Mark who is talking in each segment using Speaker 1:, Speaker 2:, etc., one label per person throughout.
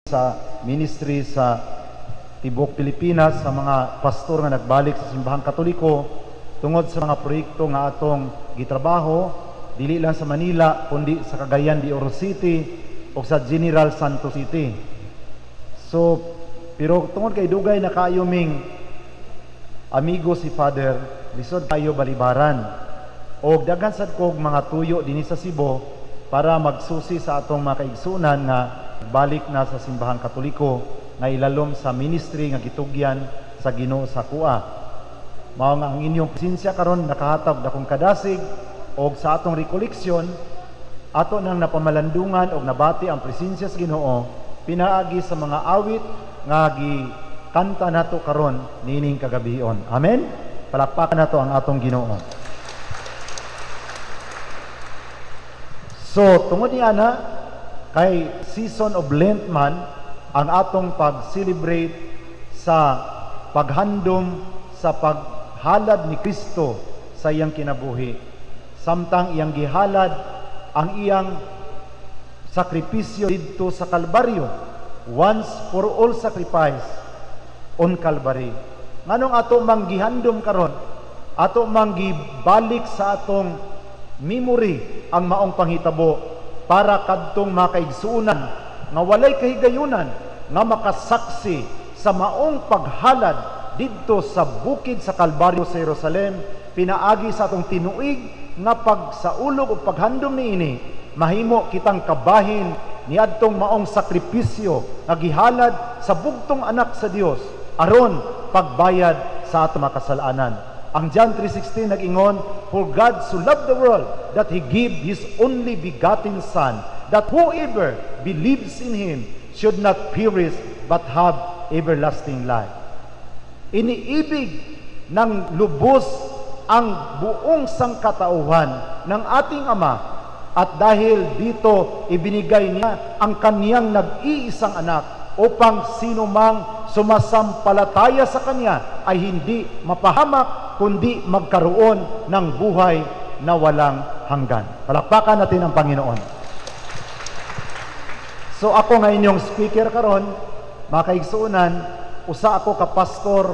Speaker 1: sa ministry sa Tibok Pilipinas sa mga pastor nga nagbalik sa simbahang Katoliko tungod sa mga proyekto nga atong gitrabaho dili lang sa Manila kundi sa Cagayan de Oro City o sa General Santos City. So pero tungod kay dugay na kaayo ming amigo si Father, lisod tayo balibaran o daghan sad kog mga tuyo dinhi sa Cebu para magsusi sa atong mga kaigsunan nga balik na sa simbahang Katoliko nga ilalom sa ministry nga gitugyan sa Ginoo sa Kua. Mao nga ang inyong presensya karon nakahatag dakong kadasig og sa atong rekoleksyon ato nang napamalandungan og nabati ang presensya sa Ginoo pinaagi sa mga awit nga gikanta nato karon nining kagabion. Amen. Palakpakan nato ang atong Ginoo. So tungod niana kay season of Lent man ang atong pag-celebrate sa paghandom sa paghalad ni Kristo sa iyang kinabuhi. Samtang iyang gihalad ang iyang sakripisyo didto sa Kalbaryo, once for all sacrifice on Calvary. Nganong ato mang gihandom karon, ato mang gibalik sa atong memory ang maong panghitabo para kadtong makaigsuunan nga walay kahigayunan nga makasaksi sa maong paghalad didto sa bukid sa Kalbaryo sa Jerusalem, pinaagi sa atong tinuig nga pagsaulog o paghandom niini mahimo kitang kabahin niadtong maong sakripisyo nga gihalad sa bugtong anak sa Dios aron pagbayad sa atong makasalanan. Ang John 3:16 nag-ingon, "For God so loved the world that He gave His only begotten Son, that whoever believes in Him should not perish but have everlasting life." Iniibig ng lubos ang buong sangkatauhan ng ating Ama at dahil dito ibinigay niya ang kaniyang nag-iisang anak upang sino mang sumasampalataya sa Kanya ay hindi mapahamak kundi magkaroon ng buhay na walang hanggan. Palakpakan natin ang Panginoon. So ako nga inyong speaker karon, mga kaigsuunan, usa ako ka pastor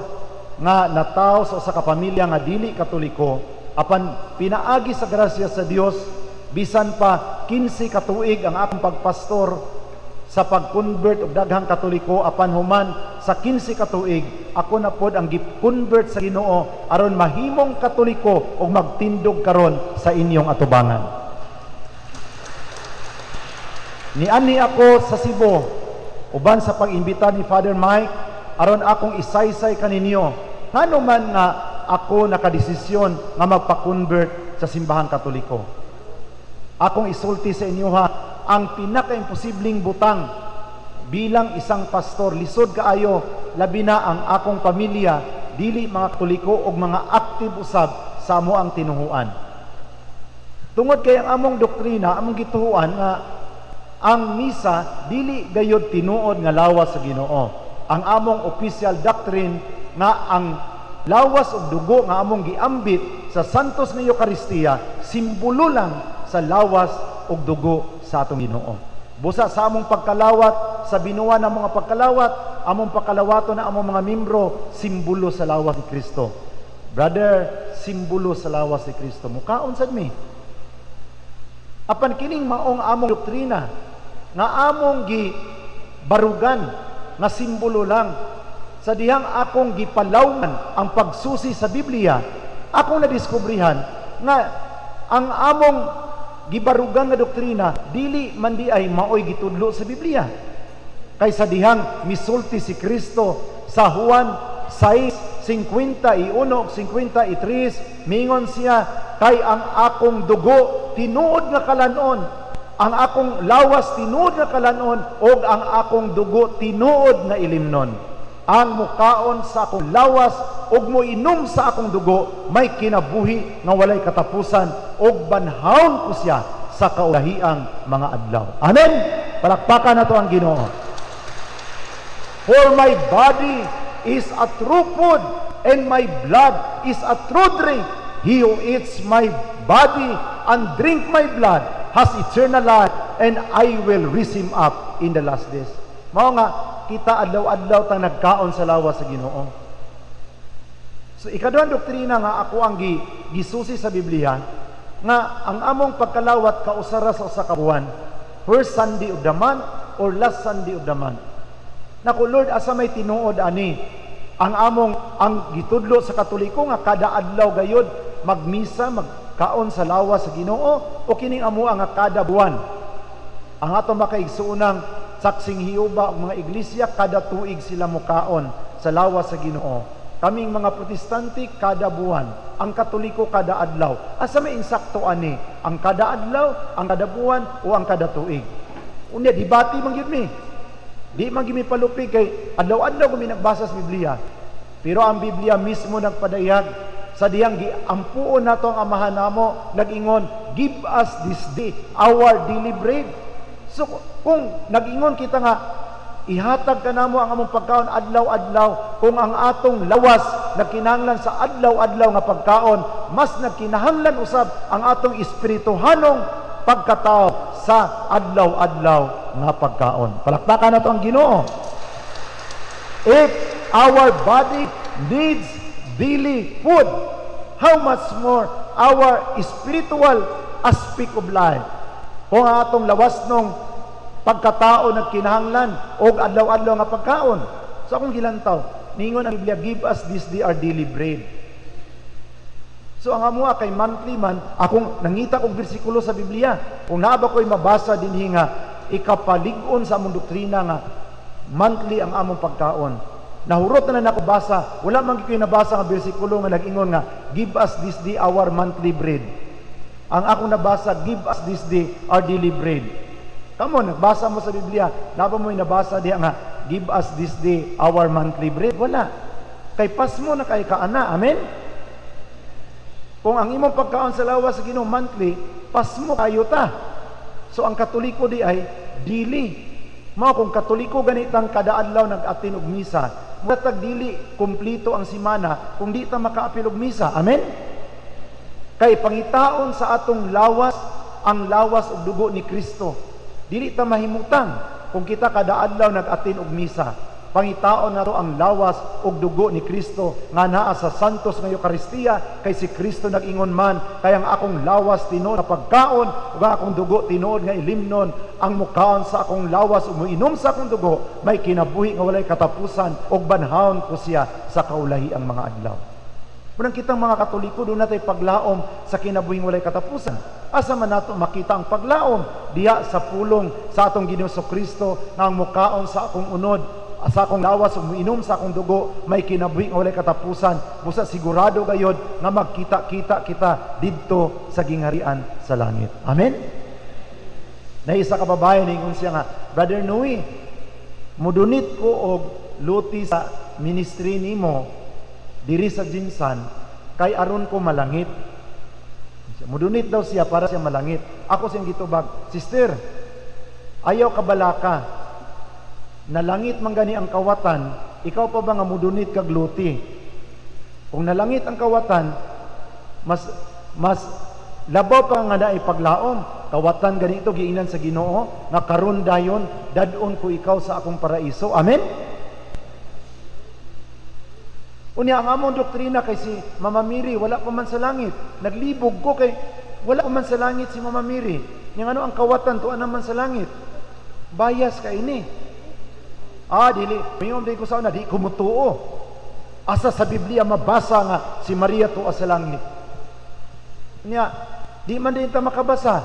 Speaker 1: nga nataw sa usa ka pamilya nga dili Katoliko, apan pinaagi sa grasya sa Dios bisan pa 15 ka tuig ang akong pagpastor sa pag-convert og daghang Katoliko, apan human sa 15 ka tuig ako na pod ang gi-convert sa Ginoo aron mahimong Katoliko ug magtindog karon sa inyong atubangan. Niani ako sa Cebu uban sa pag-imbita ni Father Mike aron akong isaysay kaninyo ngano man nga ako nakadesisyon nga magpa-convert sa simbahang Katoliko. Akong isulti sa inyo ha, ang pinaka-imposibleng butang bilang isang pastor, lisod kaayo, labi na ang akong pamilya, dili mga Katoliko o mga active usab sa amo ang tinuhuan. Tungod kay ang among doktrina, among gituhuan nga ang misa dili gayud tinuod nga lawas sa Ginoo. Ang among official doctrine nga ang lawas ug dugo nga among giambit sa Santos nga Eucharistia simbolo lang sa lawas ug dugo sa atong Ginoo. Busa sa among pagkalawat, sa binuwa ng mga pagkalawat, among pagkalawato na among mga membro, simbolo sa lawas ni Kristo. Brother, simbolo sa lawas ni Kristo. Mukaon sad mi. Apan kining maong among doktrina, nga among gibarugan, nga simbolo lang, sa dihang akong gipalawan ang pagsusi sa Biblia, akong nadiskubrihan nga ang among gibarugan nga doktrina dili man di ay maoy gitudlo sa Biblia. Kaysa dihang misulti si Kristo sa Juan 6:51-53 mingon siya, kay ang akong dugo tinuod nga kalanon, ang akong lawas tinuod nga kalanon og ang akong dugo tinuod nga ilimnon. Ang mukaon sa akong lawas ug moinom sa akong dugo may kinabuhi nga walay katapusan ug banhawon ko siya sa kaulahiang mga adlaw. Amen. Palakpakan nato ang Ginoo. For my body is a true food and my blood is a true drink. He who eats my body and drink my blood has eternal life, and I will raise him up in the last days. Mao nga kita adlaw-adlaw tang nagkaon sa lawas sa Ginoo. So ikaduhang doktrina nga ako ang gisusi sa Biblia nga ang among pagkalawat kausara sa usa ka buwan, first Sunday of the month or last Sunday of the month. Naku Lord, asa may tinuod ani ang gitudlo sa Katoliko nga kada adlaw gayud magmisa, magkaon sa lawas sa Ginoo, o kining amo nga kada buwan. Ang ato makaigsuunang saksing Hiyuba ug mga iglesia kada tuig sila mukaon sa lawas sa Ginoo. Kaming mga Protestante kada buwan, ang Katoliko kada adlaw. Asa may insakto ani? Ang kada adlaw, ang kada buwan o ang kada tuig? Unya debate man gyud mi. Di man gyud mi palupig kay adlaw-adlaw kami nagbasa sa Biblia. Pero ang Biblia mismo nagpadayag sa diyang giampuon nato ang amahan namo, nag-ingon, give us this day our daily bread. So kung nag-ingon kita nga ihatag kanamo ang among pagkaon adlaw-adlaw, kung ang atong lawas nagkinahanglan sa adlaw-adlaw nga pagkaon, mas nagkinahanglan usab ang atong espirituhanong pagkatao sa adlaw-adlaw nga pagkaon. Palakpakan nato ang Ginoo. If our body needs daily food, how much more our spiritual aspect of life? Kung ang atong lawas nung pagkatao nagkinahanglan o adlaw-adlaw nga pagkaon. So akong gilantaw, ningon ang Biblia, give us this day our daily bread. So ang amua kay monthly man, akong nangita kong bersikulo sa Biblia, kung naa ba ko'y mabasa dinhi nga ikapalig-on sa among doktrina nga monthly ang among pagkaon. Nahurot na ako basa, wala man ko'y nabasa nga bersikulo nga nag-ingon nga give us this day our monthly bread. Ang akong nabasa, give us this day our daily bread. Come on, nagbasa mo sa Biblia, naba mo'y nabasa diya nga give us this day our monthly bread. Wala. Kay pas mo na kay kaana. Amen? Kung ang imong pagkaon sa lawas sa Ginoo monthly, pas mo kayo ta. So ang Katoliko di ay dili. Mao kung Katoliko ganitang kada adlaw nag-atin og misa, matag dili kumplito ang simana kung di ta makaapil og misa. Amen? Kay pangitaon sa atong lawas ang lawas ug dugo ni Kristo. Dili ta mahimutang kung kita kada adlaw nag-atin og misa. Pangitaon nato ang lawas ug dugo ni Kristo nga naa sa santos nga Eucharistia, kay si Kristo nag-ingon man, kay ang akong lawas tinuod nga pagkaon ug ang akong dugo tinuod nga ilimnon. Ang mukaon sa akong lawas ug moinom sa akong dugo may kinabuhi nga walay katapusan ug banhawon ko siya sa kaulahi ang mga adlaw. Munang kitang mga Katoliko doon natin paglaom sa kinabuhing walay katapusan. Asa man nato makita ang paglaom diya sa pulong sa atong Ginoo Kristo nga ang mukaon sa akong unod, sa akong lawas ug moinom sa akong dugo may kinabuhi nga walay katapusan. Busa sigurado gayud nga magkita-kita kita didto sa gingharian sa langit. Amen. Na isa ka babae ningon siya nga, Brother Noe, mudunit ko og luti sa ministry nimo diri sa Jinsan kay aron ko malangit. Mudunit daw siya para siya malangit. Ako siyang gitubag, Sister, ayaw ka balaka nalangit man gani ang kawatan, ikaw pa ba nga mudunit kag luti? Kung nalangit ang kawatan, mas labaw pa nga na ipaglaom. Kawatan ganito giinan sa Ginoo nga karon dayon dadon ko ikaw sa akong paraiso. Amen. Unya ang among doktrina kay si Mama Miri wala pa man sa langit. Naglibog ko kay wala pa man sa langit si Mama Miri. Ning ano ang kawatan tuan naman sa langit. Bias ka ini. Dili, mayon di ko sa una di ko mutuo. Asa sa Biblia mabasa nga si Maria tuwa sa langit. Unya di man din ta makabasa.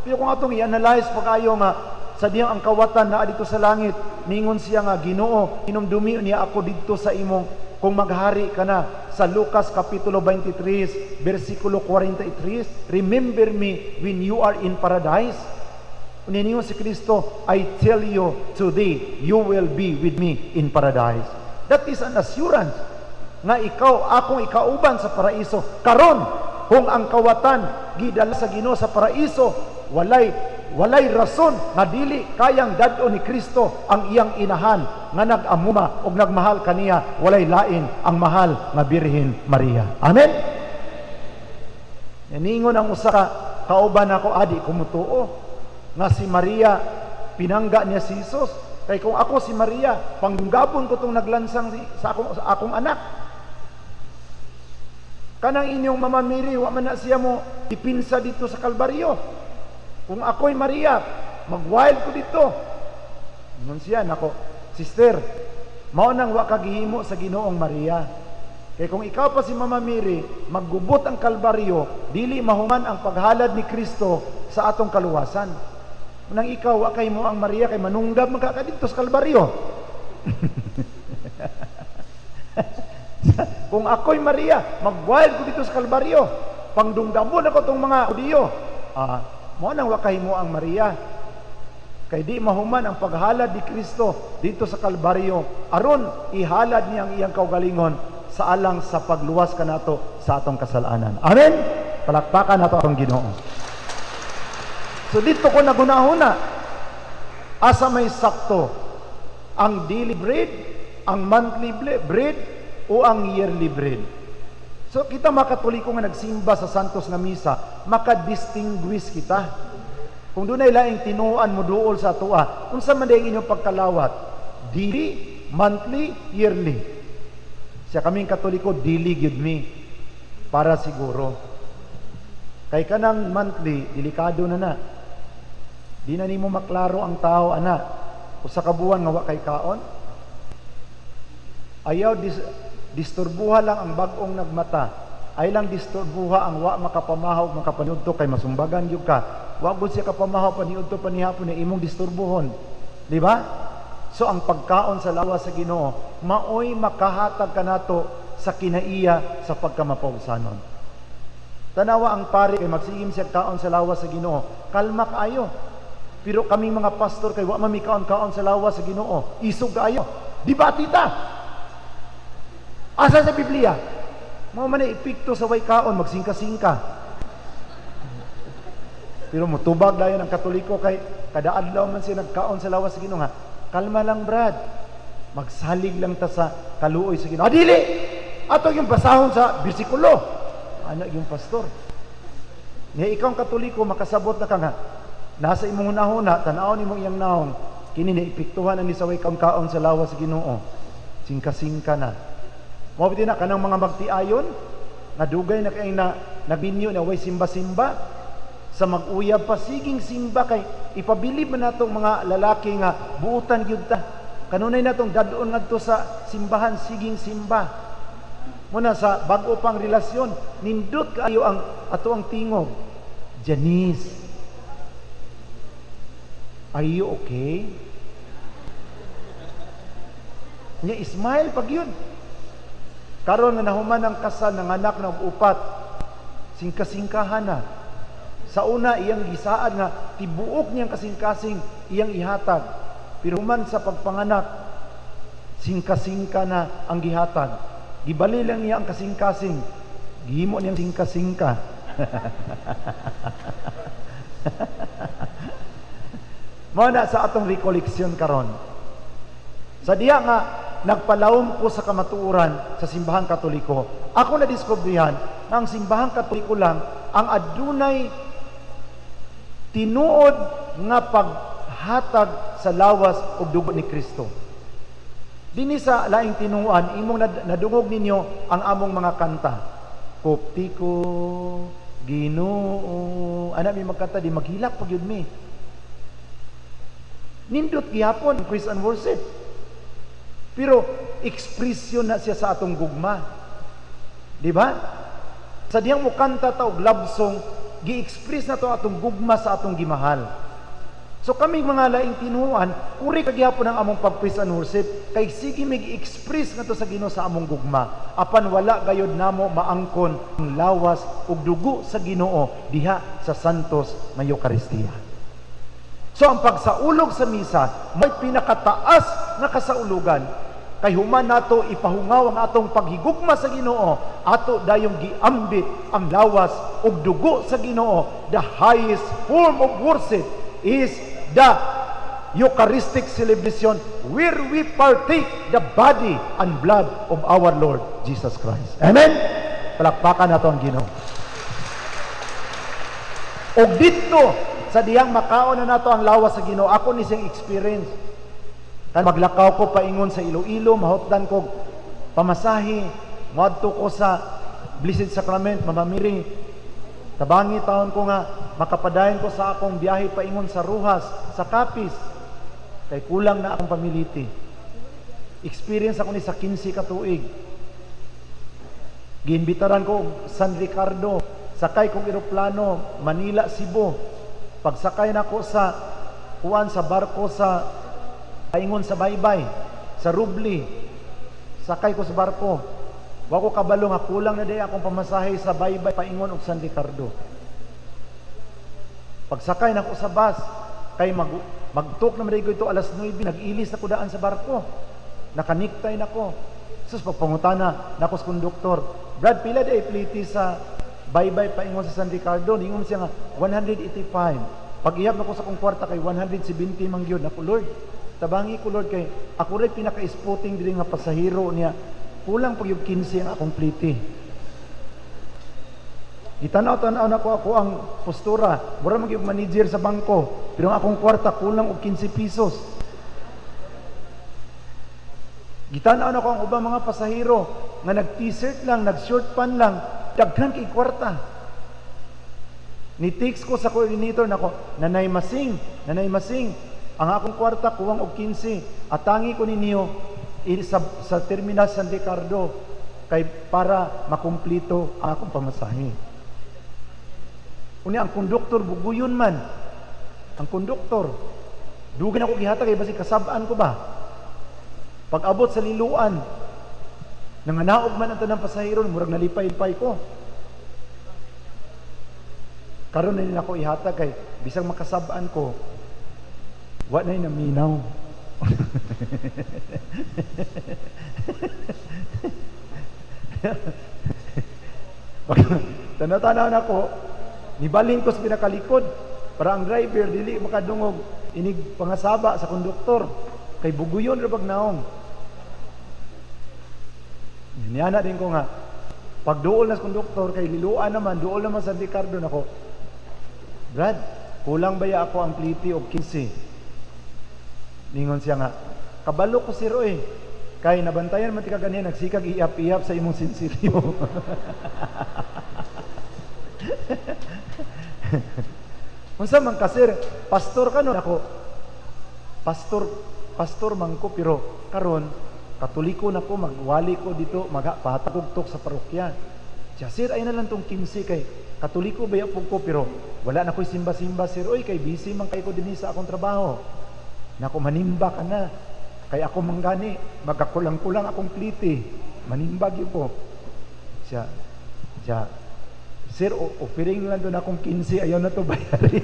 Speaker 1: Pero kung atong i-analyze pag-ayo nga sa diyang ang kawatan na dito sa langit, ningon siya nga Ginoo, inumdumi niya ako dito sa imong kung maghari ka na. Sa Lucas Kapitulo 23, versikulo 43, remember me when you are in paradise. Uninyo si Kristo, I tell you today, you will be with me in paradise. That is an assurance nga ikaw, akong ikauban sa paraiso. Karon, kung ang kawatan gidala sa Ginoo sa paraiso, walay rason nga dili kayang dadon ni Kristo ang iyang inahan nga nag-amuma og nagmahal kaniya, walay lain ang mahal nga Birhen Maria. Amen. Ningon ang usa ka kauban ako, adi kumutuo nga si Maria pinangga niya si Jesus. Kay kung ako si Maria, panggabon ko itong naglansang sa akong anak. Kanang inyong Mama Mary, wa man na siya mo ipinsa dito sa Kalbaryo. Kung ako'y Maria, mag-wild ko dito. Nun siya, nako, sister, mao nang wa kagihimo sa Ginoong Maria. Kaya kung ikaw pa si Mama Mary, maggubot ang Kalbaryo, dili mahuman ang paghalad ni Kristo sa atong kaluwasan. Nang ikaw, wa kay mo ang Maria, kay manunggab magkakadito sa Kalbaryo. Kung ako'y Maria, mag-wild ko dito sa Kalbaryo. Pangdungdamon ako itong mga Hudiyo. Mo nang wa kay mo ang Maria. Kay di mahuman ang paghalad ni Kristo dito sa Kalbaryo. Aron, ihalad niya ang iyang kaugalingon sa alang sa pagluwas ka nato sa atong kasalanan. Amen? Palakpakan nato atong Ginoo. So dito ko nagunahuna, asa may sakto, ang daily bread, ang monthly bread, o ang yearly bread. So kita mga Katoliko nga nagsimba sa Santos nga Misa, makadistinguish kita. Kung doon ay laing tinuan mo duol sa atua, unsa man dayang inyong pagkalawat, daily, monthly, yearly. Siya kaming Katoliko, daily gyud mi, para siguro. Kay kanang monthly, delikado na. Di na nimo maklaro ang tao, ana. Usa ka buwan nga wa kay kaon. Ayaw disturbuha lang ang bag-ong nagmata. Ay lang disturbuha ang wa makapamahaw, makapaniudto kay masumbagan gyud ka. Wa gud siya kapamahaw paniudto panihapon na imong disturbuhon. Di ba? So ang pagkaon sa lawas sa Ginoo, maoy makahatag kanato sa kinaiya sa pagkamapausanon. Tanawa ang pari kay magsigim siya kaon sa lawas sa Ginoo. Kalma kaayo. Pero kami mga pastor kay wa man mi kaon-kaon sa lawas sa Ginoo. Isog kaayo. Debate ta. Asa sa Biblia? Mao man epekto sa way kaon magsingka-singka. Pero mutubag dayon ang Katoliko kay kada adlaw man siya nagkaon sa lawas sa Ginoo nga. Kalma lang, brad. Magsalig lang ta sa kaluoy sa Ginoo. Dili. Ato yung basahon sa bersikulo. Ano yung pastor? Nga ikaw ang Katoliko makasabot na ka nga. Nasa imong hunahuna, tanaw ni mong iyang naong, kini naipiktuhan ang nisaway kaon sa lawas sa Ginoo. Singka-singka na. Mawapiti na kanang mga magtiayon, nga dugay na kay nabinyo na way simba-simba, sa mag-uyab pa, siging simba kay ipabilib man natong mga lalaki nga buutan gyud ta. Kanunay natong dadon ngadto sa simbahan, siging simba. Muna sa bag-o pang relasyon, nindot kaayo ang ato ang tingog. Janice, are you okay? Nya smile pag yun. Karon nga nahuman ang kasal ng anak ng upat, singka-singkahan na. Sa una iyang gisaad nga tibuok niyang kasing-kasing iyang ihatag. Pero human sa pagpanganak, singka-singka na ang gihatag. Gibali lang niya ang kasing-kasing. Gihimo niyang singka-singka. Mao na sa atong recollection karon. Sa diha nga nagpalawom ko sa kamatuoran sa simbahang Katoliko, ako na diskubrihan nga ang simbahang Katoliko lang ang adunay tinuod nga paghatag sa lawas ug dugo ni Kristo. Dinhi sa laing tinuan imong nadungog ninyo ang among mga kanta. Koptiko, Ginoo, ana mi magkanta di maghilak pag yun mi. Nindot gihapon ang praise and worship. Pero ekspresyon na siya sa atong gugma. Di ba? Sa diyang mo kanta ta og love song, gi-express na to atong gugma sa atong gimahal. So kami mga laing tinuan, kuri kagihapon ang among pag-praise and worship, kay sige mig-express na to sa Ginoo sa among gugma. Apan wala gayod namo maangkon ang lawas ug dugo sa Ginoo diha sa Santos nga Eucharistia. So ang pagsaulog sa misa may pinakataas na kasaulugan. Kay human nato ipahungaw ang atong paghigugma sa Ginoo, ato dayong giambit ang lawas ug dugo sa Ginoo. The highest form of worship is the Eucharistic celebration where we partake the body and blood of our Lord Jesus Christ. Amen? Palakpakan nato ang Ginoo. Og dito sa diyang makaon na nato ang lawas sa Ginoo, ako ni siyang experience. Kan maglakaw ko paingon sa Iloilo, mahutdan ko pamasahe, ngadto ko sa Blessed Sacrament, mamamiri. Tabangi taon ko nga makapadayon ko sa akong biyahe paingon sa Ruhas, sa Capiz. Kay kulang na akong pamiliti. Experience ako ni sa 15 ka tuig. Giimbitaran ko San Ricardo, sakay kong eroplano Manila, Cebu. Pagsakay na ko sa barko sa paingon sa Baybay, sa Rubli. Sakay ko sa barko. Wa ko kabalo nga kulang na day akong pamasahe sa Baybay paingon og San Ricardo. Pagsakay na ko sa bus, kay magtuk na marigo ito alas 9, nag-ilis na ko daan sa barko. Nakaniktay na ko. Sus, pagpangutana na ko sa konduktor, Brad, pila day pliti sa Baybay paingon sa San Ricardo? Ningon siya nga, 185. Pag-ihap na ko sa kong kwarta kay 170 man gyud. Ako, Lord, tabangi ko, Lord, kay ako rin pinaka-spotting diri nga pasahero niya. Kulang pag yung 15 ang akong pliti. Itanaw-tanaw na ko ako ang postura. Mura mag-yung manager sa bangko. Pero ang akong kwarta kulang og 15 pesos. Gitanaw na ko ang ubang mga pasahero nga nag-t-shirt lang, nag-short pan lang, daghan kay kwarta. Ni-text ko sa coordinator na ko, Nanay Masing, ang akong kwarta kuwang og 15. Atangi ko ninyo sa terminal San Ricardo kay para makumplito ang akong pamasahe. Unya ang konduktor buguyon man. Ang konduktor dugan ako gihatag kay basi kasab-an ko ba? Pag abot sa Liloan, nanganaog man ang tanang pasahero, murag nalipay-lipay ko. Karon na nila ako ihatag kay bisang makasab-an ko, wa na'y naminaw. Tanaw-tanaw na ko, nibalhin ko sa pinakalikod para ang driver dili makadungog inig pangasaba sa konduktor kay buguyon ra bag naong. Niyana din ko nga pag duol na sa konduktor kay Liloan naman, duol naman sa San Ricardo nako. Brad, kulang baya ako ang pliti og 15. Ningon siya nga, kabalo ko si Roy. Kay nabantayan man ti ka ganyan, nagsikag iap-iap sa imong sinsilyo. Unsa man ka sir, pastor ka no? Ako, pastor man ko, pero karon katoliko na ko, magwali ko dito, magpatagugtok sa parokya. Siya, sir, ay na lang tong 15 kay katoliko ba yapog ko, pero wala na ko'y simba-simba, sir. Oy, kay busy man kay ko din sa akong trabaho. Nako, manimba ka na. Kay ako manggani, magkakulang-kulang akong pliti. Manimbag yun po. Siya, sir, offering lang doon akong 15, ayaw na to bayari.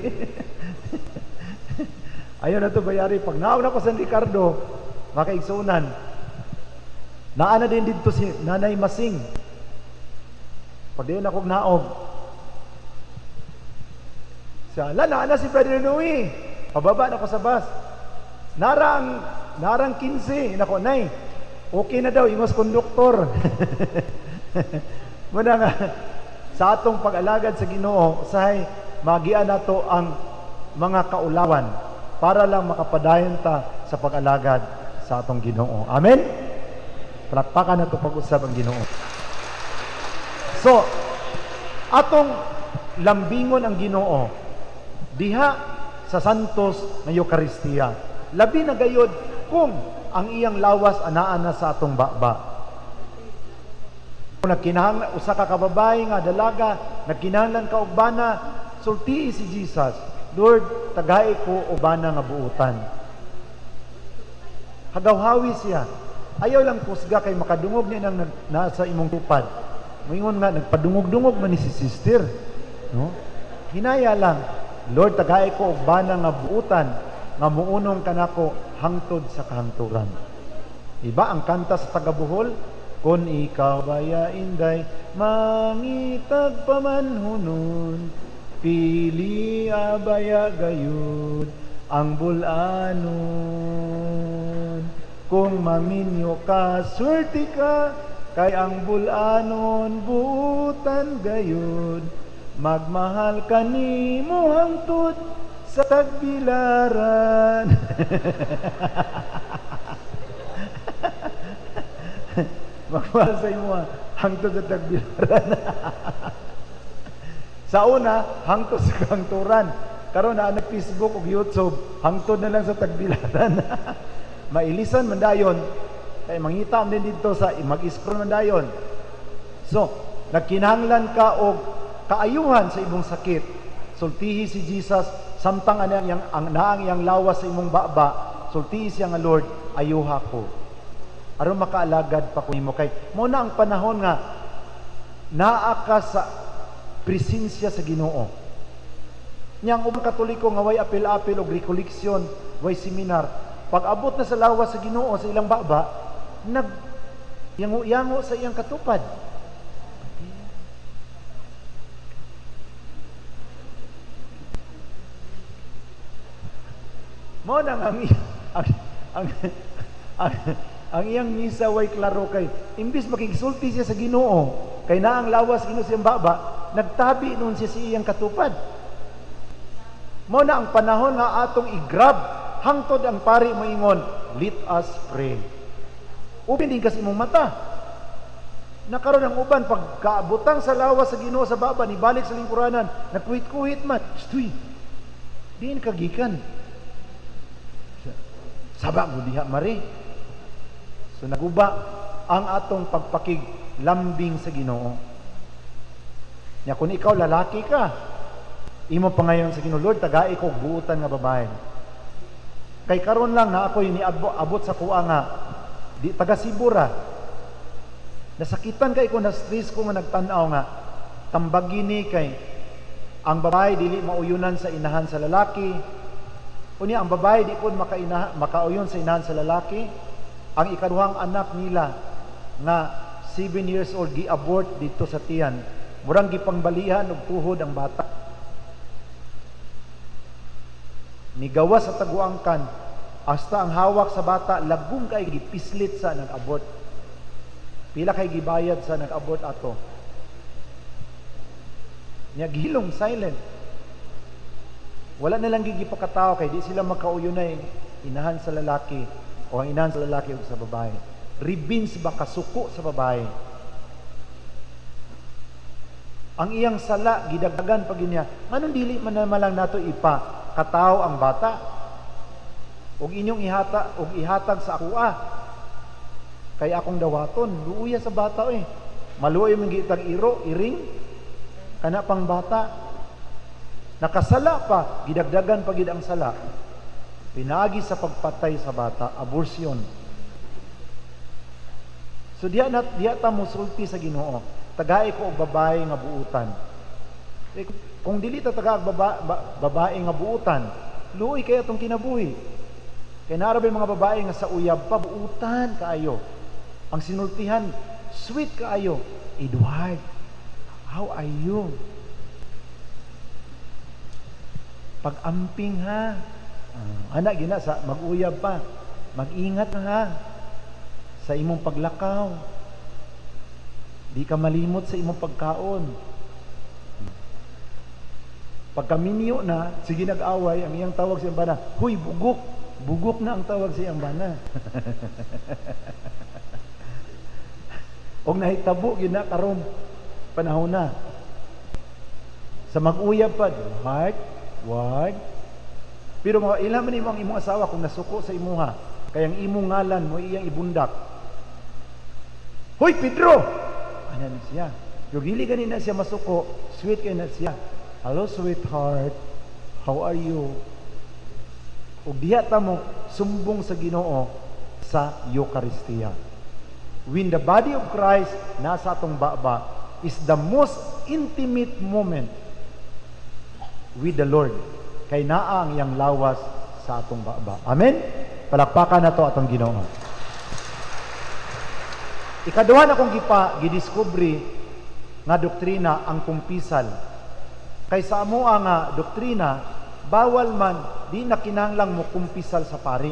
Speaker 1: Ayaw na to bayari. Pag naon ako sa San Ricardo, makaigsunan, naana din dito si Nanay Masing. Pag din akong naog, siya, naana si Brother Louie. Pababa na ako sa bus. Narang 15. Nako, nay, okay na daw, ingos konduktor. Muna nga, sa atong pag-alagad sa Ginoo, sahay, magian nato ang mga kaulawan para lang makapadayon ta sa pag-alagad sa atong Ginoo. Amen? Palakpakan na ito pag-usap ang Ginoo. So, atong lambingon ang Ginoo diha sa Santos nga Eucharistia. Labi na gayod kung ang iyang lawas anaan na sa atong baba. Kung nagkinahanglan usa ka kababay nga dalaga, nagkinahanglan ka og bana, sultii si Jesus, Lord, tagay ko og bana nga buutan. Hagawhawi siya. Ayaw lang kusga kay makadungog niya nang nasa imong tupad. Moingon nga nagpadungog-dungog man ni si sister, no? Hinaya lang, Lord, tagay ko og bana nga buutan nga muunong kanako hangtod sa kahangturan. Iba ang kanta sa taga-Bohol, kun ikaw baya inday mangitag pamanhunon, pili abaya gayud ang bulanon. Kung maminyo ka, swerte ka, kay ang bulanon buutan gayud, magmahal ka ni mo hangtod sa tagbilaran. Magmahal sa imo hangtod sa tagbilaran. Sa una, hangtod sa kangturan. Karon na nag Facebook ug YouTube, hangtod na lang sa tagbilaran. Mailisan man dayon, kay mangita din dito sa mag-scroll man dayon. So, nagkinahanglan ka og kaayuhan sa imong sakit. Sultihi si Jesus samtang ang naang yang lawas sa imong baba, sultihi siya nga Lord, ayuha ko. Aron makaalagad pa ko nimo kay mo na ang panahon nga naa ka sa presensya sa Ginoo. Nyang ubang Katoliko nga way apil-apil og recollection, way seminar, pag abot na sa lawas sa Ginoo sa ilang baba, yango-yango sa iyang katupad. Mo nang ang iyang misa way klaro kay imbis makigsulti siya sa Ginoo kay naang lawas Ginoo siyang baba, nagtabi nun siya sa iyang katupad. Mo na ang panahon nga atong i-grab hangtod ang pari mo ingon, let us pray. Ubin din kasi imong mata. Nakaroon ang uban pagkaabutang sa lawas sa Ginoo sa baba ni balik sa lingkuranan, nagkuhit-kuhit man. Stoy. Diin kagikan. Saba mo diha mari. So naguba ang atong pagpakig lambing sa Ginoo. Nya kung ikaw lalaki ka, imo pa ngayon sa Ginoo, Lord, tagai ko buutan nga babae. Kay karon lang na ako abot sa kuha nga di taga Sibura. Nasakitan kay ko, na stress ko nga nagtan-aw nga tambagi ni kay ang babae dili mauyunan sa inahan sa lalaki. Unya ang babae di pud makauyon sa inahan sa lalaki. Ang ikaduhang anak nila nga 7 years old gi-abort dito sa tiyan. Murang gipangbalihan og tuhod ang bata. Nigawas sa taguangkan hasta ang hawak sa bata lagum kay gipislit sa nag-abort. Pila kay gibayad sa nag-abort ato. Nya gilong silent. Wala na lang gigipakatao kay di sila makauyunay inahan sa lalaki o ang inahan sa lalaki o sa babae. Ribins ba kasuko sa babae? Ang iyang sala gidagdagan pag niya. Anong dili man naman lang nato ipa katao ang bata? Og inyong ihatag sa akua. Kay akong dawaton, luuya sa bata Maluoy man gitag iring kana pang bata. Nakasala pa, gidagdagan pa gid ang sala. Pinagi sa pagpatay sa bata, abortion. So diya ta musulti sa Ginoo. Tagay ko og babae nga buutan. Kung dili ta taga babae nga buutan, luoy kay atong kinabuhi. Kay narabay mga babae nga sa uyab pa buutan kaayo. Ang sinultihan, sweet kaayo. Edward, how are you? Pag-amping ha. Anak gina sa mag-uyab pa. Mag-ingat ha sa imong paglakaw. Di ka malimot sa imong pagkaon. Pagkaminyo na, sige nag-away, ang iyang tawag sa iyang bana, huy, bugok. Bugok na ang tawag sa iyang bana. Og nahitabo gina karon panahon na. Sa mag-uyab pa, Ward. Pero mga ilan man ang imong asawa kung nasuko sa imuha, kayang imong ngalan mo iyang ibundak. Hoy Pedro! Ano na siya? Yung dili ganina siya masuko, sweet kay na siya. Hello sweetheart, how are you? Ug diha ta mo sumbong sa Ginoo sa Eucharistia. When the body of Christ nasa atong baba is the most intimate moment with the Lord. Kay naa ang iyang lawas sa atong baba. Amen? Palakpakan na to atong Ginoo. Ikaduha na kong gidiscovery nga doktrina ang kumpisal. Kay sa amoa nga doktrina, bawal man di na kinahanglang mo kumpisal sa pari.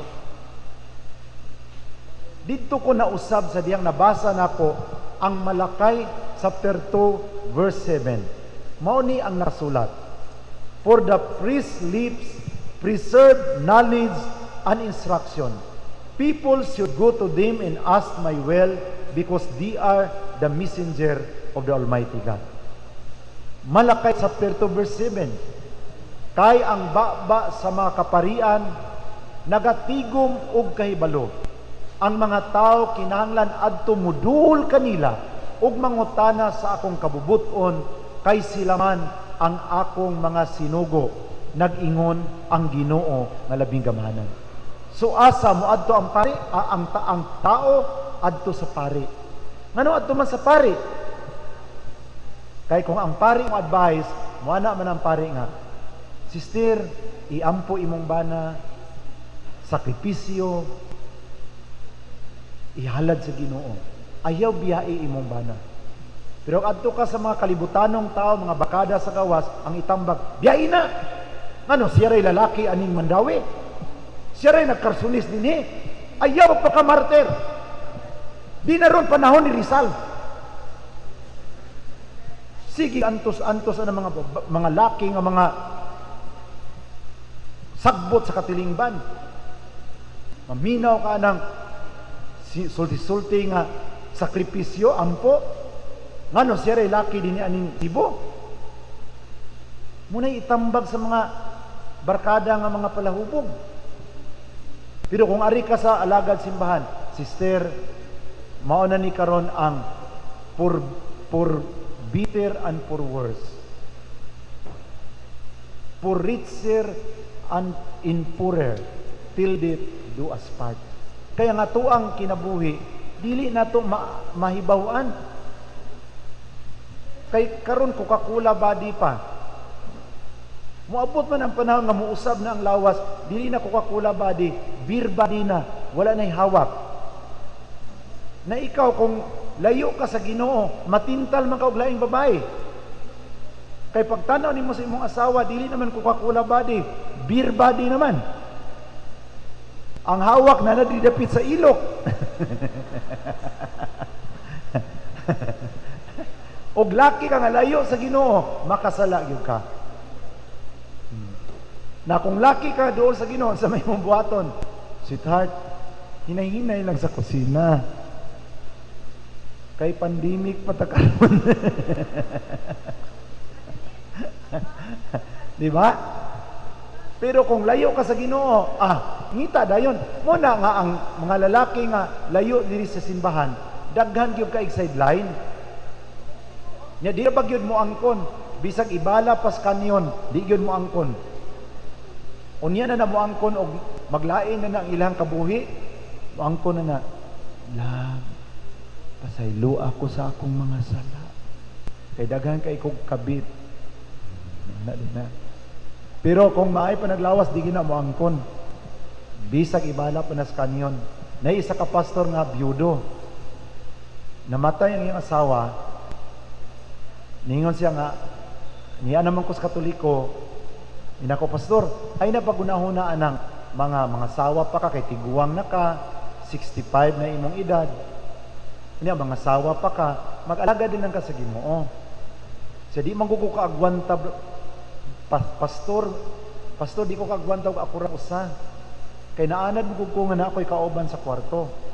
Speaker 1: Dito ko nausab sa diyang nabasa nako ang Malakay chapter 2 verse 7. Mao ni ang nasulat. For the priest's lips preserve knowledge and instruction. People should go to them and ask my will because they are the messenger of the Almighty God. Malakay chapter 2 verse 7, kay ang baba sa mga kaparian nagatigom og kahibalo. Ang mga tao kinahanglan adto mudul kanila ug mangutana sa akong kabubuton, kay sila man ang akong mga sinugo, nag-ingon ang Ginoo nga labing gamahanan. So asa mo adto ang pari, ang tao adto sa pari. Ngano adto man sa pari? Kay kung ang pari mo advice, muana man ang pari nga, sister, iampo imong bana, sakripisyo, ihalad sa Ginoo. Ayaw biyai imong bana. Pero adto ka sa mga kalibutanong tao, mga bakada sa gawas, ang itambag, biyai na! Ano, siya ray lalaki aning mandawi? Siya ray nagkarsunis din Ayaw pa ka martir. Di na ron panahon ni Rizal. Sige, antos-antos ang mga laki nga mga sagbot sa katilingban. Maminaw ka ng sulti-sulti nga sakripisyo, ampo. Ngano siya ray laki din aning tibo. Muna'y itambag sa mga barkada nga mga palahubog. Pero kung ari ka sa alagad simbahan, sister, mauna ni karon ang for bitter and for worse, for richer and in poorer, till death do us part. Kaya nga to ang kinabuhi, dili na to mahibawan. Kay karon Coca-Cola body pa. Muabot man ang panahon nga muusab na ang lawas, dili na Coca-Cola body, beer body na, wala na'y hawak. Na ikaw kung layo ka sa Ginoo, matintal man ka og laing babae. Kay pagtanaw nimo sa imong asawa, dili naman Coca-Cola body, beer body naman. Ang hawak na nadidapit sa ilok. Og laki ka nga layo sa Ginoo, makasala gyud ka. Na kung laki ka doon sa Ginoo, sa may mong buhaton, sweetheart, hinay-hinay lang sa kusina. Kay pandemic patakaron. Di ba? Pero kung layo ka sa Ginoo, ngita dayon. Muna nga ang mga lalaki nga layo diri sa simbahan, daghan gyud ka sideline. Nya di ba gyud mo angkon, bisag ibala pas kanyon, di gyud mo angkon. Unya na mo angkon og maglain na ang ilang kabuhi, mo angkon na love, pasaylo ako sa akong mga sala. Kay daghan kay kog kabit. Na. Pero kung maay pa naglawas, di gina mo angkon. Bisag ibala pa nas kanyon. Na isa ka pastor nga byudo. Namatay ang iyang asawa. Ningon siya nga, niya naman ko sa Katoliko, inako pastor, ay napagunahuna anang mga sawa pa ka, kay tiguang na ka, 65 na imong edad. Niya mga sawa pa ka, mag-alaga din ang ka sa Ginoo. Siya di manggugo ka agwanta, pastor, di ko kagwanta og ako ra usa. Kay naanad mo ko nga na ako'y kaoban sa kwarto.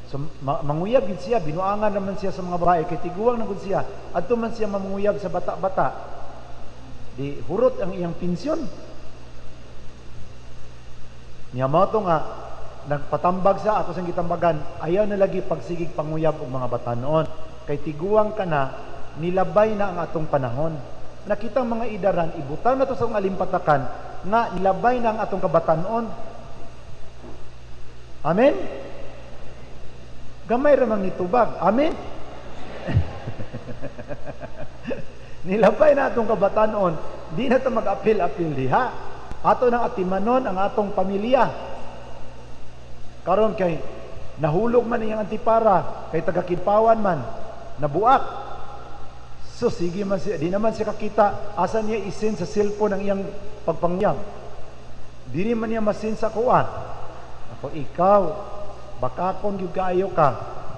Speaker 1: So manguyab gid siya, binuangan naman siya sa mga babae, kay tiguang na gud siya. Adto man siya mamuyab sa bata-bata. Di hurot ang iyang pensyon. Niya mo to nga nagpatambag sa ako sang gitambagan, ayaw na lagi pagsigig panguyab og mga batanon. Kay tiguang ka na, nilabay na ang atong panahon. Nakita ang mga idaran, ibutang na to sa alimpatakan nga nilabay na ang atong kabatanon. Amen? Gamay ramang nitubag. Amen? Nilabay na atong kabatanon, di na ito mag-apil-apil diha. Ato nang atimanon ang atong pamilya. Karon kay nahulog man iyang antipara, kay taga-Kipawan man, nabuak. So sige man siya, di naman siya kakita, asa niya isin sa cellphone ang iyang pagpangyam. Di man niya masin sa kuwan. Ako, ikaw, bakakon yung kaayo ka.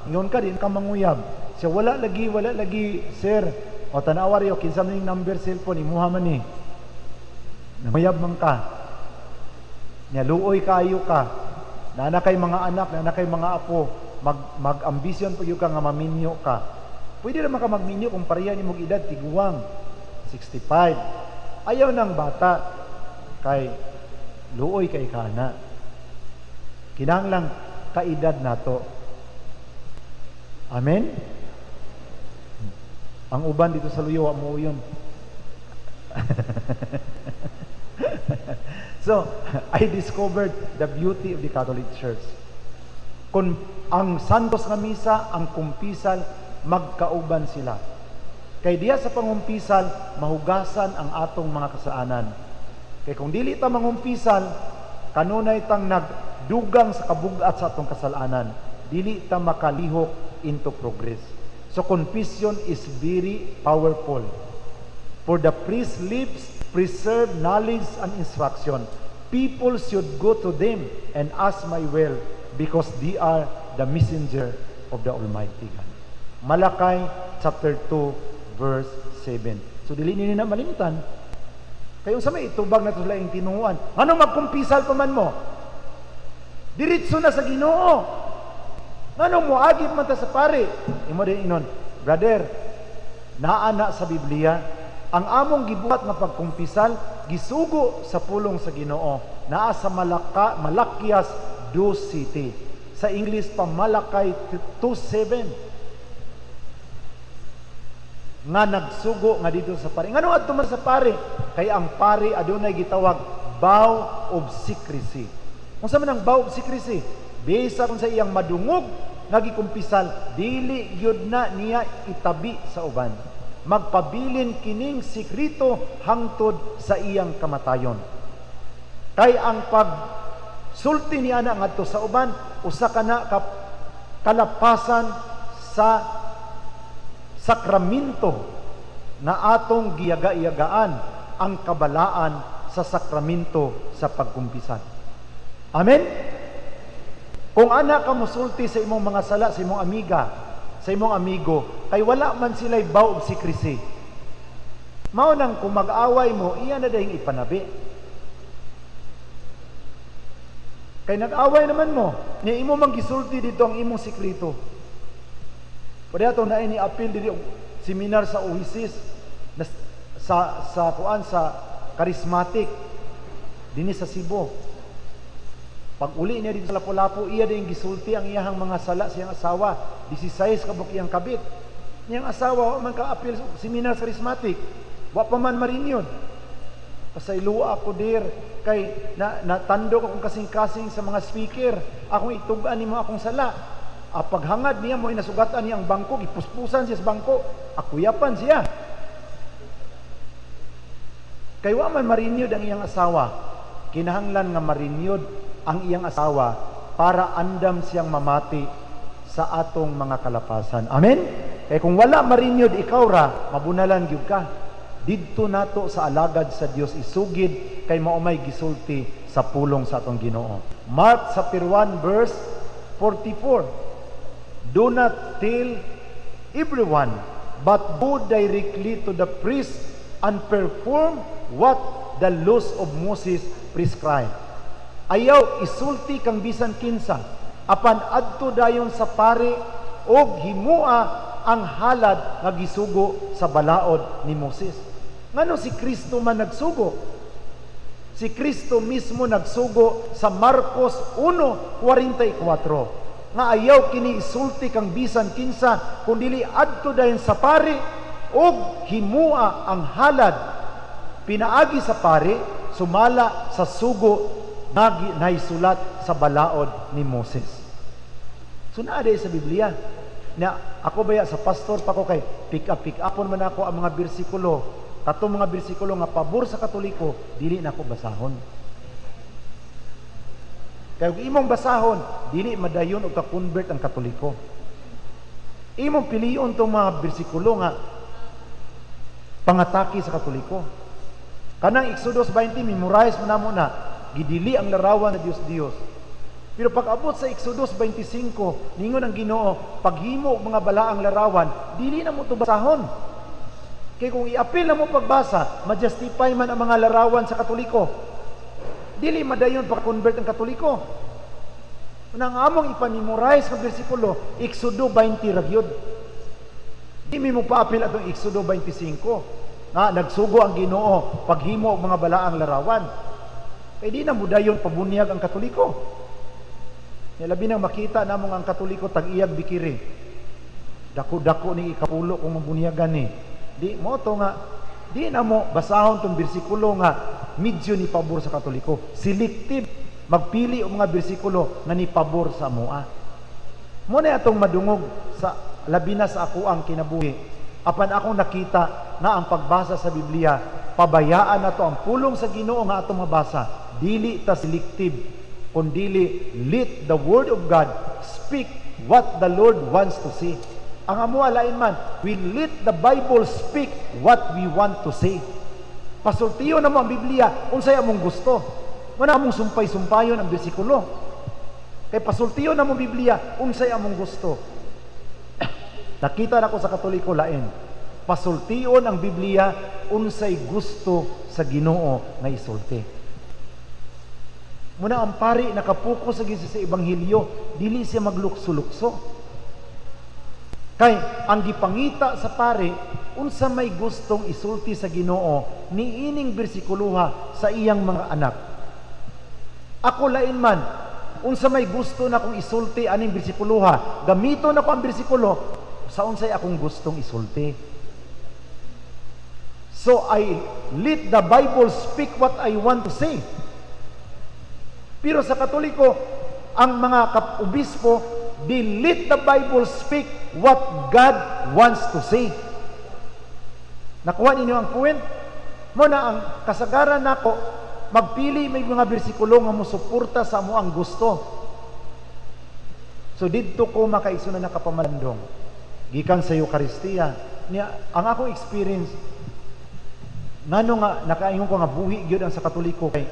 Speaker 1: Ingon ka, din ka manguyab. Siya, wala lagi, sir. O tanawa rin, kinsa man yung number cellphone, imuha man ni. Namuyab man ka. Niya, luoy kaayo ka. Nana kay mga anak, nana kay mga apo. mag-ambisyon po yung ka nga maminyo ka. Pwede naman ka magminyo kung pareha ni mong edad, tiguang, 65. Ayaw ng bata, kay luoy kay kana. Kinahanglang kaedad nato. Amen? Ang uban dito sa luyo, mo yun. So, I discovered the beauty of the Catholic Church. Kung ang Santos nga Misa, ang kumpisal, magkauban sila. Kay diya sa pangumpisal, mahugasan ang atong mga kasalanan. Kay kung dili ta mangumpisal, kanunay tang nagdugang sa kabugat sa atong kasalanan. Dili ta makalihok into progress. So confession is very powerful. For the priest's lips preserve knowledge and instruction. People should go to them and ask my will because they are the messenger of the Almighty God. Malakay chapter 2 verse 7. So dili nini na malimtan. Kayong sa may itubag na sila yung tinuuan. Ano magkumpisal pa man mo? Diritso na sa Ginoo. Ano mo agip man ta sa pare? Imo din inon, brother, naana sa Biblia, ang among gibuhat nga pagkumpisal gisugo sa pulong sa Ginoo. Naa sa Malakias 2:7. Sa English pa Malakay 2:7. Nga nagsugo nga dito sa pare. Ngano adto man sa pare? Kay ang pare adunay gitawag vow of secrecy. Unsa man ang vow of secrecy? Bisa kung sa iyang madungog nga gikumpisal, dili gyud na niya itabi sa uban. Magpabilin kining sikrito hangtod sa iyang kamatayon. Kay ang pagsulti niya na ngadto sa uban, usa ka na kalapasan sa sakramento na atong giyaga-iyagaan, ang kabalaan sa sakramento sa pagkumpisal. Amen? Kung ana ka mosulti sa imong mga sala, sa imong amiga, sa imong amigo, kay wala man sila'y vow of secrecy, mao nang kung mag-away mo, iyan na dahing ipanabi. Kay nag-away naman mo, niya imo mang gisulti dito ang imong sikrito. Pwede ato na ini appeal dito seminar sa Oasis sa charismatic dinhi sa Cebu. Pag uli niya dito sa Lapu-Lapu, iya din gisulti ang iyahang mga sala sa iyang asawa. 16 kabuk iyang kabit. Iyang asawa wa man ka appeal seminar sa charismatic. Wa pa man marinyod. Pasaylo ako dir kay natandok akong kasing-kasing sa mga speaker. Akong itugan nimo akong sala. Paghangad niya mo inasugatan niya ang bangko, ipuspusan siya sa bangko, akuyapan siya. Kay wa man marinyod ang iyang asawa, kinahanglan nga marinyod ang iyang asawa para andam siyang mamati sa atong mga kalapasan. Amen? Kay kung wala marinyod ikaw ra, mabunalan gyud ka. Didto nato sa alagad sa Dios isugid kay maumay gisulti sa pulong sa atong Ginoo. Mark chapter 1 verse 44. Do not tell everyone, but go directly to the priest and perform what the laws of Moses prescribe. Ayaw isulti kang bisan kinsa, apan adto dayon sa pare og himua ang halad nga gisugo sa balaod ni Moses. Ngano si Kristo man nagsugo? Si Kristo mismo nagsugo sa Marcos 1:44. Nga ayaw kini isulti kang bisan kinsa kundili adto dayon sa pare og himua ang halad pinaagi sa pare sumala sa sugo nga naisulat sa balaod ni Moses. So naa sa Biblia na ako baya sa pastor pa ko kay pick upon man ako ang mga bersikulo, katong mga bersikulo nga pabor sa Katoliko dili na ako basahon. Kaya kung imong basahon, dili madayon o ka-convert ang Katoliko. Imong piliyon itong mga bersikulo nga pangataki sa Katoliko. Kanang Exodus 20, memorize mo na muna, gidili ang larawan na Diyos. Pero pag abot sa Exodus 25, ningon ang Ginoo, paghimo og mga balaang larawan, dili na mo ito basahon. Kaya kung i-appeal na mo pagbasa, ma-justify man ang mga larawan sa Katoliko. Dili madayon pa convert ang Katoliko. Nang among ipanimorize nga bersikulo, Exodo 20 ra gyud. Di mi mo paapil atong Exodo 25 nga nagsugo ang Ginoo paghimo og mga balaang larawan. Kay di na mudayon pabunyag ang Katoliko. Labi nang makita namong ang Katoliko tag-iyag bikiri. Dako-dako ni ikapulo kung mabunyagan ni. Di mo to nga di na mo basahon tong bersikulo nga medyo ni pabor sa Katoliko. Selective magpili og mga bersikulo nga ni pabor sa amoa. Mo na atong madungog sa labi na sa ako ang kinabuhi. Apan akong nakita nga ang pagbasa sa Biblia, pabayaan nato ang pulong sa Ginoo nga atong mabasa. Dili ta selective, kundili let the word of God speak what the Lord wants to say. Ang amoa lain man, we let the Bible speak what we want to say. Pasultiyo na mo ang Biblia unsay among gusto. Wala among sumpay-sumpayon ang bersikulo. Kay pasultiyo na mo Biblia unsay among gusto. Nakita na ko sa Katoliko lain. Pasultiyon ang Biblia unsay gusto sa Ginoo nga isulti. Muna ang pari nakapokus sa Ebanghelyo, dili siya maglukso-lukso. Kay ang gipangita sa pari unsa may gustong isulti sa Ginoo niining bersikuluha sa iyang mga anak. Ako lain man, unsa may gusto na kong isulti aning bersikuloha, gamito na ko ang bersikulo sa unsay akong gustong isulti. So I let the Bible speak what I want to say. Pero sa Katoliko, ang mga obispo, they let the Bible speak what God wants to say. Nakuha ninyo ang point? Muna ang kasagaran nako, magpili may mga bersikulo nga musuporta sa mo ang gusto. So didto ko makaiso na nakapamalandong. Gikan sa Eucharistia. Ang akong experience, ngano nga nakaingon ko nga buhi gyud ang sa Katoliko kay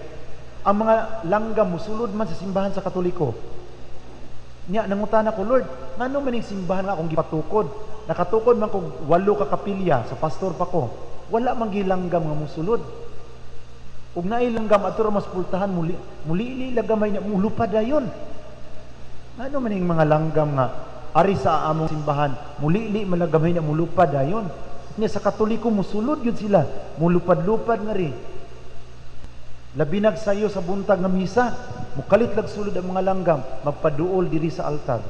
Speaker 1: ang mga langgam musulod man sa simbahan sa Katoliko. Nangutana ko, Lord, ngano man ning simbahan nga akong gipatukod? Nakatukod man kog 8 ka kapilya sa pastor pa ko. Wala man gilanggam nga musulod. Ug naay langgam ato ra mas pultahan muli lagamay na mulupad dayon. Ano man ning mga langgam nga ari sa among simbahan muli malagamay na mulupad dayon. Nya sa Katoliko musulod gyud sila, mulupad-lupad nga ri. Labi nagsayo sa buntag nga misa, mukalit lag sulod ang mga langgam, magpaduol diri sa altar.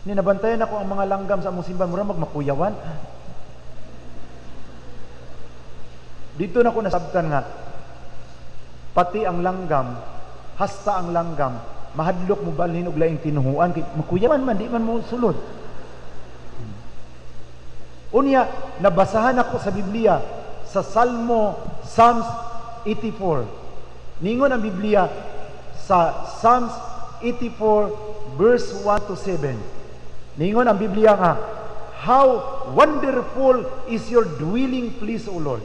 Speaker 1: Ni nabantayan ako ang mga langgam sa among simbahan, mura magmakuyawan. Dito na ko nasabtan nga, pati ang langgam, hasta ang langgam, mahadlok mo balhin og laing tinuhuan, kay makuyawan man, di man mo sulod. Unya, nabasahan ako sa Biblia, sa Psalms 84. Ningon ang Biblia sa Psalms 84 verse 1 to 7. Ningon ang Biblia nga, how wonderful is your dwelling place, O Lord.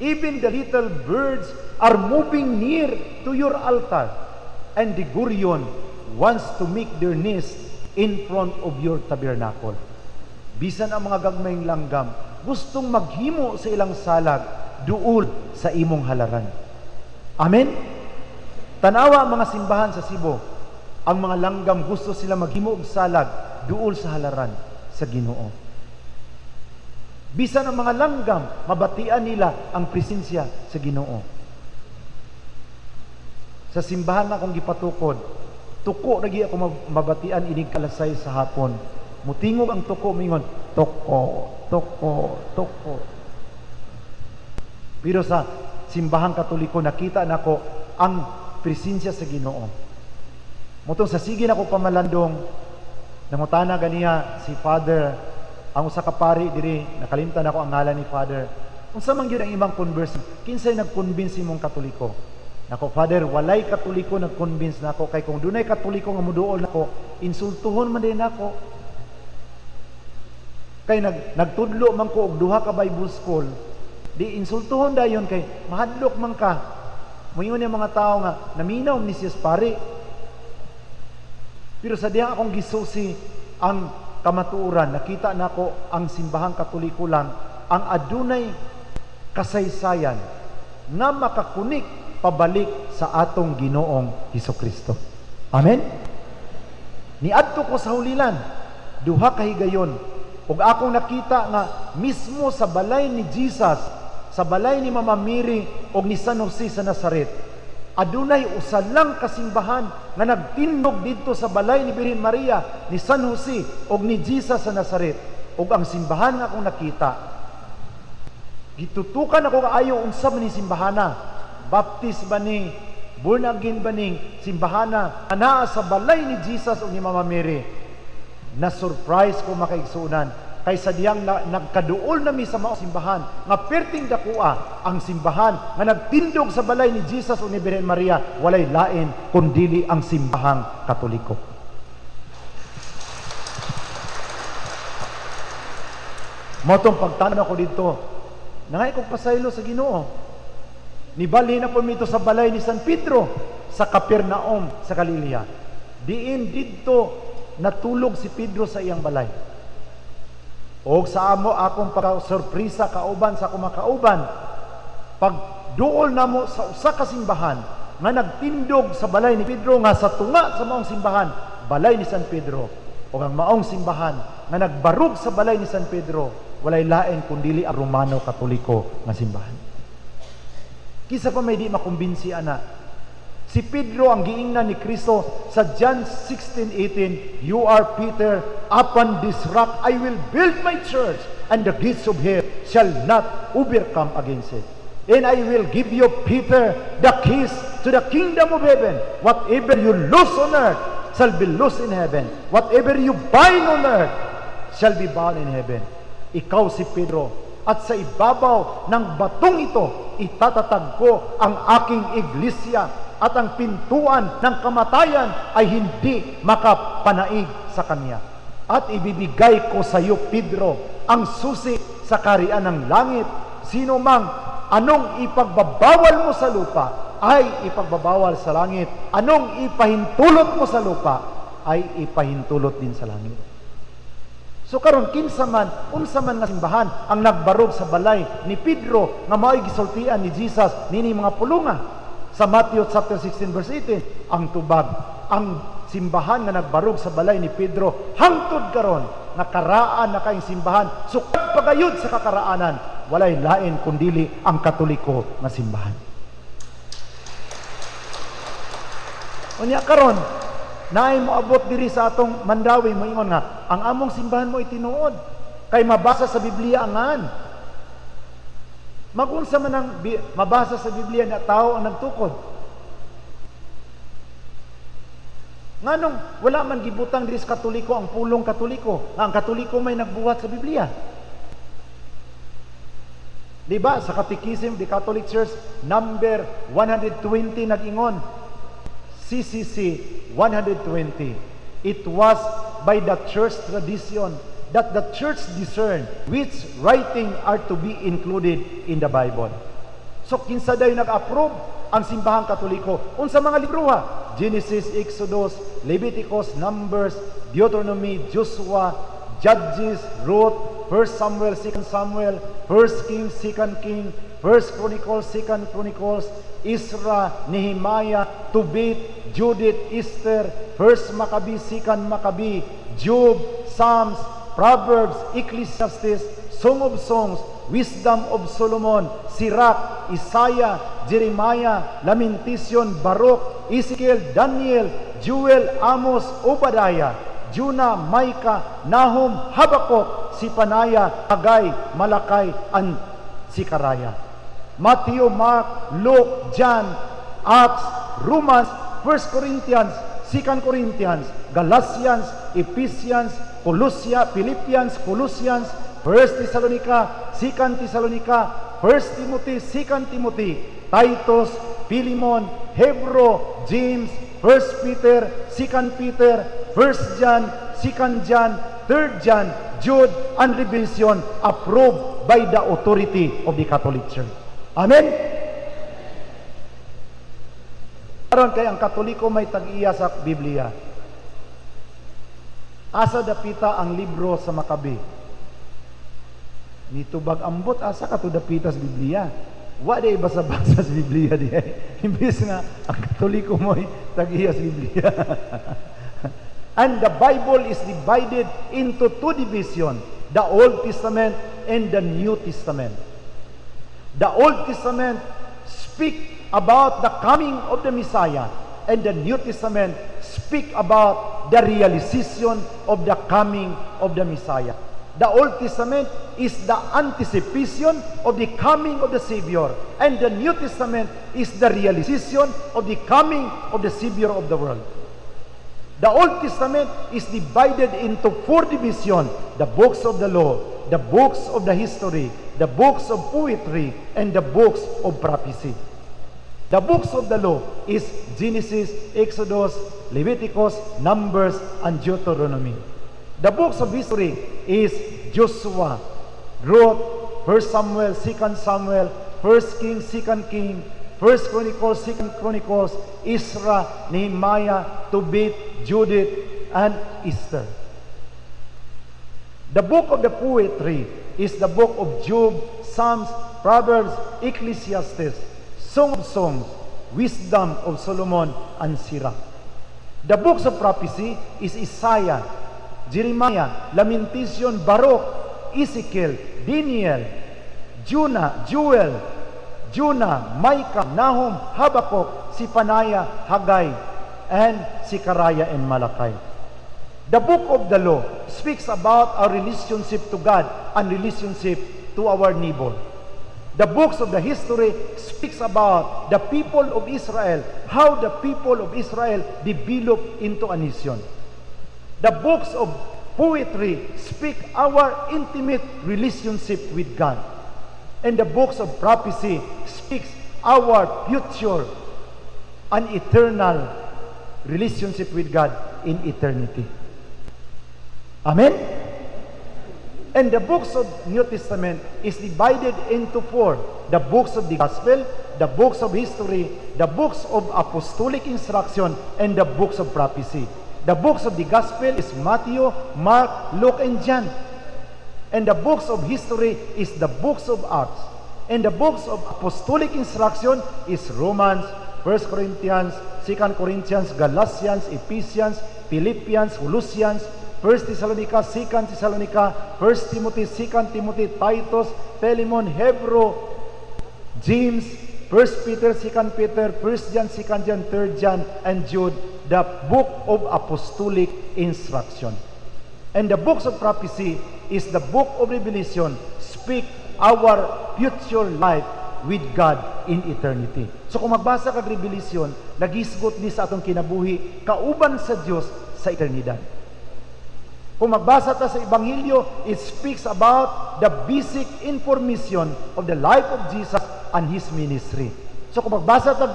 Speaker 1: Even the little birds are moving near to your altar, and the gurion wants to make their nest in front of your tabernacle. Bisan ang mga gagmayng langgam, gustong maghimo sa ilang salag, duol sa imong halaran. Amen? Tanawa ang mga simbahan sa Cebu, ang mga langgam gusto sila maghimo og salag, duol sa halaran sa Ginoo. Bisan ang mga langgam, mabatian nila ang presensya sa Ginoo. Sa simbahan na akong gipatukod, tuko lagi ako mabatian inig kalasay sa hapon. Mutingog ang tuko, mingon, toko, toko, toko. Pero sa simbahang Katoliko, nakita nako ang presensya sa Ginoo. Mutong sa sige na ko pamalandong, nangutana ganiya si Father, ang usa ka pari diri, nakalimtan ako ang ngalan ni Father. Unsa man gyud ang imong converse? Kinsay nag-convince imong Katoliko? Nako, Father, walay Katoliko nag-convince nako, kay kung dunay Katoliko nga muduol nako, insultuhon man din nako. Kay nagtudlo man ko og duha ka Bible school, di insultuhon dayon kay mahadlok man ka. Moingon yung mga tao nga naminaw ni siyas pare. Pero sa diha akong gisusi ang kamatuoran, nakita nako ang simbahang Katoliko lang ang adunay kasaysayan nga makakunik pabalik sa atong Ginoong Hesukristo. Amen? Niadto ko sa hulilan, duha ka higayon, ug akong nakita nga mismo sa balay ni Jesus, sa balay ni Mama Mary ug ni San Jose sa Nazaret, adunay usa lang kasimbahan nga nagtindog didto sa balay ni Birhen Maria, ni San Jose ug ni Jesus sa Nazaret. Ug ang simbahan nga akong nakita, gitutukan ako kaayo unsa man ni simbahana, baptist ba ni, born again ba ning simbahana naa sa balay ni Jesus ug ni Mama Mary. Na surprise ko makaigsunan kaysa diyang nagkaduol nami sa mga simbahan nga perting dakua ang simbahan nga nagtindog sa balay ni Jesus ug ni Birhen Maria, walay lain kundili ang simbahang Katoliko. Motong pagtanaw ko dito, nangay kong pasaylo sa Ginoo. Nibalhin na po mito sa balay ni San Pedro sa Capernaum sa Galilea. Diin dito natulog si Pedro sa iyang balay. O sa amo akong pagka-surpresa kauban sa kumakauban, pag duol na mo sa usa ka simbahan nga nagtindog sa balay ni Pedro nga sa tunga sa maong simbahan, balay ni San Pedro, o ang maong simbahan nga nagbarug sa balay ni San Pedro, walay lain kundili ang Romano Katoliko nga simbahan. Kisa pa may di makumbinsi ana. Si Pedro ang giingnan ni Kristo sa John 16:18, "You are Peter, upon this rock I will build my church, and the gates of hell shall not overcome against it. And I will give you, Peter, the keys to the kingdom of heaven. Whatever you loose on earth shall be loosed in heaven. Whatever you bind on earth shall be bound in heaven." Ikaw si Pedro, at sa ibabaw ng batong ito, itatatag ko ang aking iglesia, at ang pintuan ng kamatayan ay hindi makapanaig sa kanya. At ibibigay ko sa iyo, Pedro, ang susi sa kaharian ng langit. Sino mang anong ipagbabawal mo sa lupa ay ipagbabawal sa langit. Anong ipahintulot mo sa lupa ay ipahintulot din sa langit. So karon kinsa man, unsa man nga simbahan ang nagbarog sa balay ni Pedro nga mao'y gisultian ni Jesus nini mga pulunga. Sa Matthew chapter 16 verse 18, ang tubag, ang simbahan nga nagbarog sa balay ni Pedro hangtod karon nakaraan na kaayong simbahan, sukat pagayod sa kakaraanan, walay lain kundili ang Katoliko nga simbahan. Unya karon naay mo abot diri sa atong Mandawi, mo ingon nga ang among simbahan mo itinuod kay mabasa sa Biblia angan. Magunsa man ang mabasa sa Biblia na tao ang nagtukod. Nganong wala man gibutang diri sa Katoliko ang pulong Katoliko, ang Katoliko may nagbuhat sa Biblia. Diba sa Catechism the Catholic Church number 120 nag-ingon, CCC 120, it was by the church tradition that the church discerned which writing are to be included in the Bible. So kinsa dayon nag-approve ang simbahang Katoliko unsa mga libro ha? Genesis, Exodus, Leviticus, Numbers, Deuteronomy, Joshua, Judges, Ruth, 1 Samuel, 2 Samuel, 1 Kings, 2 King, 1 Chronicles, 2 Chronicles, Isra, Nehemiah, Tobit, Judith, Esther, 1 Maccabees, 2 Maccabees, Job, Psalms, Proverbs, Ecclesiastes, Song of Songs, Wisdom of Solomon, Sirach, Isaiah, Jeremiah, Lamentation, Baruch, Ezekiel, Daniel, Joel, Amos, Obadiah, Jonah, Micah, Nahum, Habakuk, Sipanaya, Hagay, Malakay, and Sikaraya. Matthew, Mark, Luke, John, Acts, Romans, 1 Corinthians, 2 Corinthians, Galatians, Ephesians, Colossians, Philippians, Colossians, 1 Thessalonica, 2 Thessalonica, 1 Timothy, 2 Timothy, Titus, Philemon, Hebrew, James, 1 Peter, 2 Peter, 1 John, 2 John, 3 John, Jude, and Revelation, approved by the authority of the Catholic Church. Amen? Karon kay ang Katoliko may tag-iya sa Biblia. Asa dapita ang libro sa Makabe? Nitubag ambot asa ka to dapita sa Biblia. Wa day basa-basa sa Biblia di. Imbis nga ang Katoliko mo tag-iya sa Biblia. And the Bible is divided into two divisions, the Old Testament and the New Testament. The Old Testament speak about the coming of the Messiah, and the New Testament speak about the realization of the coming of the Messiah. The Old Testament is the anticipation of the coming of the Savior, and the New Testament is the realization of the coming of the Savior of the world. The Old Testament is divided into four divisions: the books of the law, the books of the history, the books of poetry, and the books of prophecy. The books of the law is Genesis, Exodus, Leviticus, Numbers, and Deuteronomy. The books of history is Joshua, Ruth, 1 Samuel, 2 Samuel, 1 King, 2 King, 1 Chronicles, 2 Chronicles, Ezra, Nehemiah, Tobit, Judith, and Esther. The book of the poetry is the book of Job, Psalms, Proverbs, Ecclesiastes, Song of Songs, Wisdom of Solomon, and Sirach. The books of prophecy is Isaiah, Jeremiah, Lamentation, Baruch, Ezekiel, Daniel, Joel, Micah, Nahum, Habakkuk, Zephaniah, Haggai, and Zechariah and Malachi. The book of the law speaks about our relationship to God and relationship to our neighbor. The books of the history speaks about the people of Israel, how the people of Israel developed into a nation. The books of poetry speak our intimate relationship with God. And the books of prophecy speaks our future and eternal relationship with God in eternity. Amen? And the books of New Testament is divided into four: the books of the gospel, the books of history, the books of apostolic instruction, and the books of prophecy. The books of the gospel is Matthew, Mark, Luke, and John. And the books of history is the books of Acts. And the books of apostolic instruction is Romans, 1 Corinthians, 2 Corinthians, Galatians, Ephesians, Philippians, Colossians, 1 Thessalonica, 2 Thessalonica, 1 Timothy, 2 Timothy, Titus, Philemon, Hebrew, James, 1 Peter, 2 Peter, 1 John, 2 John, 3 John, and Jude, the book of apostolic instruction. And the books of prophecy is the book of Revelation, speak our future life with God in eternity. So kung magbasa kag Revelation, nagisgot ni sa atong kinabuhi, kauban sa Dios sa eternidad. Kung magbasa ta sa Ebanghelyo, it speaks about the basic information of the life of Jesus and His ministry. So kung magbasa ta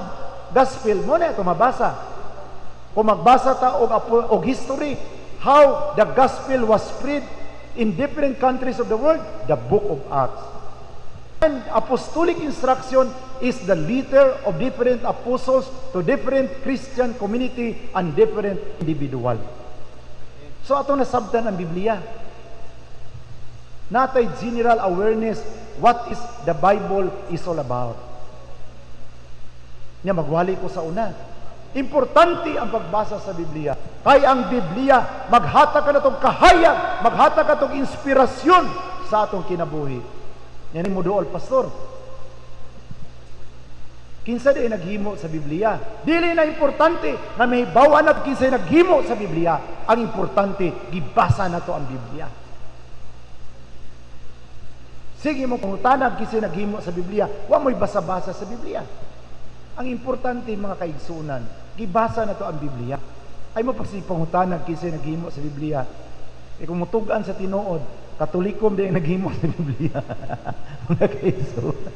Speaker 1: gospel, mo na ito mabasa. Kung magbasa ta og history, how the gospel was spread in different countries of the world, the book of Acts. And apostolic instruction is the letter of different apostles to different Christian community and different individual. So atong nasabtan ang Biblia. Natay general awareness what is the Bible is all about. Nya magwali ko sa una. Importante ang pagbasa sa Biblia. Kaya ang Biblia maghatag ka natong kahayag, maghatag ka natong inspirasyon sa atong kinabuhi. Yan mo dool, pastor. Kinsa di naghimo sa Biblia? Dili na importante na may bawaan at kinsa naghimo sa Biblia. Ang importante, gibasa na to ang Biblia. Sige mo pangutanag kinsa naghimo sa Biblia. Wa mo'y basa-basa sa Biblia. Ang importante, mga kaigsunan, gibasa na to ang Biblia. Ay mo pagsipangutanan kinsa naghimo sa Biblia. Kung mutugan sa tinuod, Katolikom din naghimo sa Biblia. Mga kaigsunan.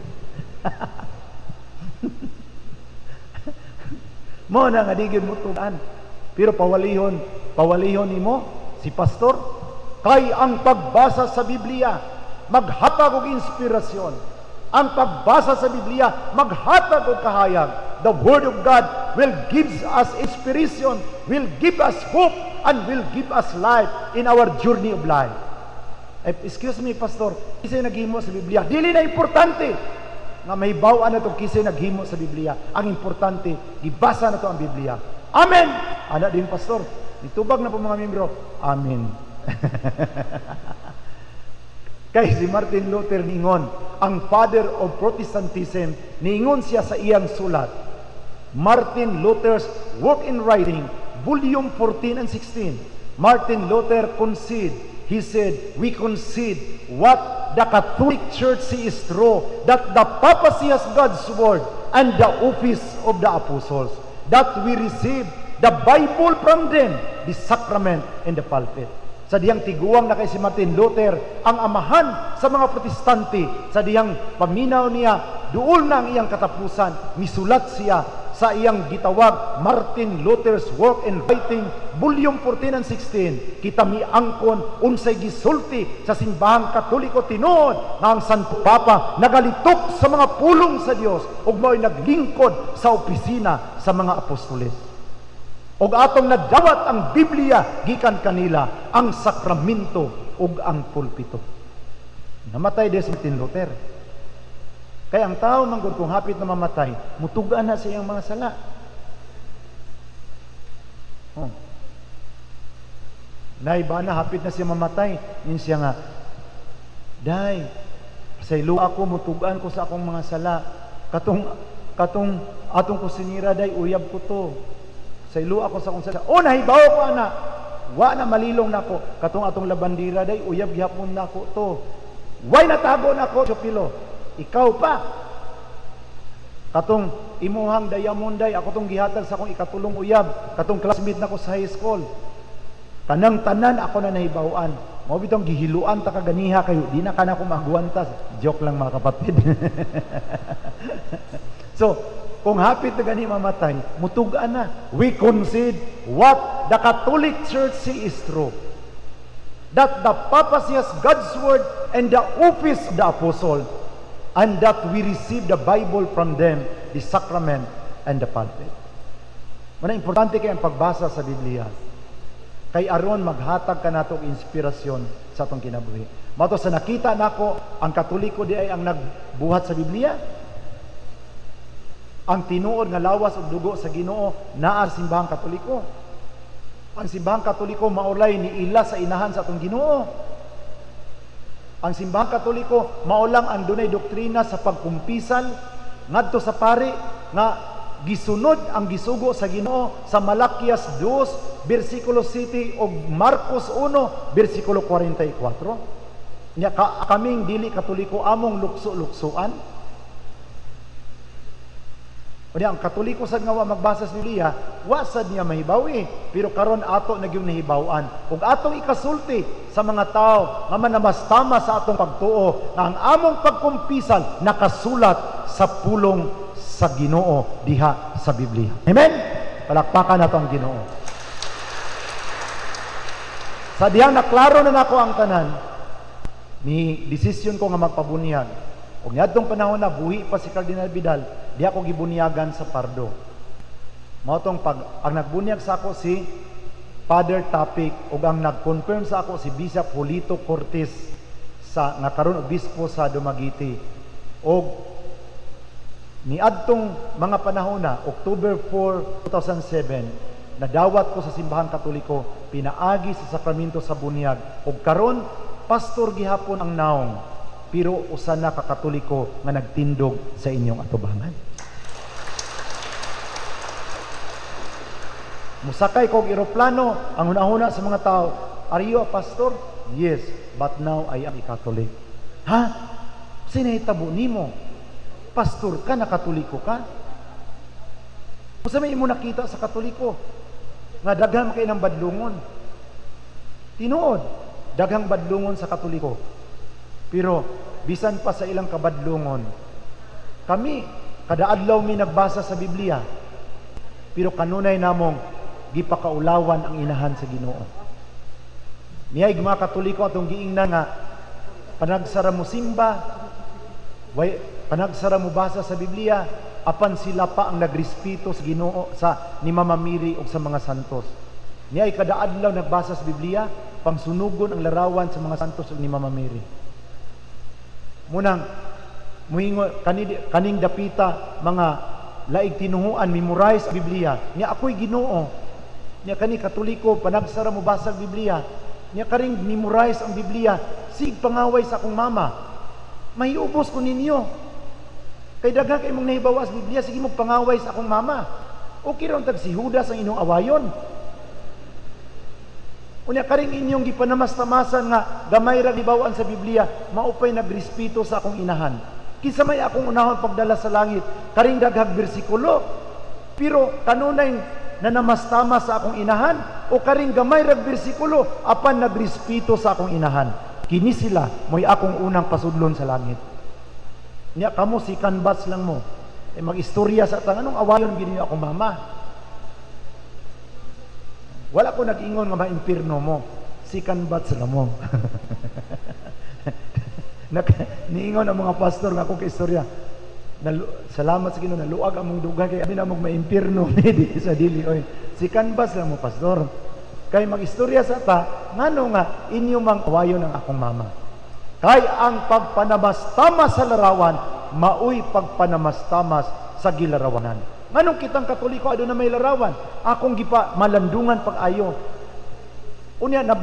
Speaker 1: Mo na nga digid mutugan. Pero pawalihon nimo si pastor kay ang pagbasa sa Biblia maghatag og inspirasyon. Ang pagbasa sa Biblia maghatag og kahayag. The Word of God will give us inspiration, will give us hope, and will give us life in our journey of life. Excuse me, pastor, isa naghimo sa Biblia. Dili na importante. nga mahibaw-an na itong kisay naghimo sa Biblia. Ang importante, gibasa na ito ang Biblia. Amen! Ana din, Pastor. Nitubag na po mga membro. Amen. Kay si Martin Luther ningon, ang father of Protestantism, ningon siya sa iyang sulat. Martin Luther's Work in Writing, volume 14 and 16. Martin Luther concede, he said, we concede what the Catholic Church is true, that the papacy has God's word and the office of the apostles, that we receive the Bible from them, the sacrament and the pulpit. Sa diyang tiguang na kay si Martin Luther, ang amahan sa mga protestante, sa diyang paminaw niya, duol na ang iyang katapusan, misulat siya sa iyang gitawag Martin Luther's Work and Writing, volume 14 and 16. Kita miangkon unsay gisulti sa simbahang Katoliko tinuod nga ang Santo Papa nagalitok sa mga pulong sa Dios ug mao'y naglingkod sa opisina sa mga apostoles. Og atong nadawat ang Biblia gikan kanila, ang sakramento ug ang pulpito. Namatay des Martin Luther. Kaya ang tao manggod kung hapit na mamatay, mutugaan na sa iyang mga sala. Nay ba na hapit na siya mamatay, nin siya nga, Day, sa ilo ako mutugaan ko sa akong mga sala. Katong atong kusinira, Day, uyab ko to. Sa ilo ako sa akong sala. O nahibaw ko ana. Wa na malilong nako. Katong atong labandira, Day, uyab gihapon nako to. Way natago nako, Chopilo. Ikaw pa. Katong imuhang Diamonday, ako tong gihatag sa akong ikatulong uyab. Katong classmate nako sa high school. Tanang-tanan ako na nahibawan. Mao bitong gihiluan ta kaganiha kayo, di na kana ko maguantas. Joke lang mga kapatid. So, kung hapit na gani mamatay, mutugaan na. We concede what the Catholic Church is true. That the papacy has God's word and the office of the apostle, and that we receive the Bible from them, the sacrament and the pulpit. Mana importante kay ang pagbasa sa Biblia. Kay aron maghatag ka nato og inspirasyon sa atong kinabuhi. Mato sa nakita nako, ang Katoliko di ay ang nagbuhat sa Biblia. Ang tinuod nga lawas ug dugo sa Ginoo naa sa simbahang Katoliko. Ang simbahang Katoliko maulay ni ila sa inahan sa atong Ginoo. Ang simbahang Katoliko maulang ang dunay doktrina sa pagkumpisal ngadto sa pari nga gisunod ang gisugo sa Ginoo sa Malakias 2 bersikulo 7 ug Marcos 1 bersikulo 44. Nya kaming dili Katoliko among lukso-luksoan. Unya ang Katoliko sad nga wa magbasa sa Biblia, wa sad niya mahibawi, pero karon ato nagyung nahibaw-an. Ug atong ikasulti sa mga tao nga manamastama sa atong pagtuo nga ang among pagkumpisal nakasulat sa pulong sa Ginoo diha sa Biblia. Amen. Palakpakan nato ang Ginoo. Sa diha naklaro na nako ang tanan, ni desisyon ko nga magpabunyag. Ug niadtong panahon na buhi pa si Cardinal Vidal, di ako gibunyagan sa Pardo. Mao tong ang nagbunyag sa ako si Father Tapik ug ang nag-confirm sa ako si Bishop Julito Cortez sa nga karon obispo sa Dumaguete. Og niadtong mga panahon na October 4, 2007, nadawat ko sa simbahang Katoliko, pinaagi sa sakramento sa bunyag. Og karon pastor gihapon ang naong, pero usa na ka Katoliko nga nagtindog sa inyong atubangan. Musakay kog eroplano, ang una-una sa mga tao, are you a pastor? Yes, but now I am a Catholic. Ha? Sinahitabo nimo? Pastor ka na Katoliko ka? Usa may imo nakita sa Katoliko nga daghang kay ng badlungon. Tinuod, daghang badlungon sa Katoliko. Pero bisan pa sa ilang kabadlungon, kami kada adlaw mi nagbasa sa Biblia. Pero kanunay namong gipakaulawan ang inahan sa Ginoo. Niyay mga Katoliko atong giingnan nga panagsara mo simba, panagsara mo basa sa Biblia, apan sila pa ang nagrespeto sa Ginoo sa ni Mama Mary ug sa mga santos. Niyay kada adlaw nagbasa sa Biblia, pangsunugon ang larawan sa mga santos ug ni Mama Mary. Munang muingon kaning dapita mga laig tinuhuan memorize ang Biblia. Niya ako'y Ginoo. Niya kani Katoliko panagsara mo basag Biblia. Niya karing memorize ang Biblia. Sig pangaway sa akong mama. Mahiubos ko ninyo. Kay daghan kay mong nahibawa sa Biblia, sige mo pangaway sa akong mama. Okay ron tag si Judas ang inyong awayon. Unya karing inyong gipanamastamasan nga gamay ra gibawaan sa Biblia, maupay nagrespeto sa akong inahan. Kinsa may akong unahon pagdala sa langit, karing daghag bersikulo. Pero kanunay nanamastama sa akong inahan o karing gamay ra bersikulo apan nagrespeto sa akong inahan. Kini sila mo'y akong unang pasudlon sa langit. Niya kamo si canvas lang mo. Mag-istorya sa tanganong awayon gini akong mama. Wala ko nag-ingon nga ma-impirno mo. Si canvas lang mo. Niingon ang mga pastor nga akong kaistorya. Salamat sa Ginoo naluag among dugay kay abi na mag maimpirno di sa dili oy. Si canvas lang mo pastor. Kay mag-istorya sa ta ngano nga inyo mang awayon ang akong mama. Kay ang pagpanamastamas sa larawan maoy pagpanamastamas sa gilarawanan. Nganong kitang Katoliko aduna may larawan? Akong gipa malandungan pag-ayo. Unya na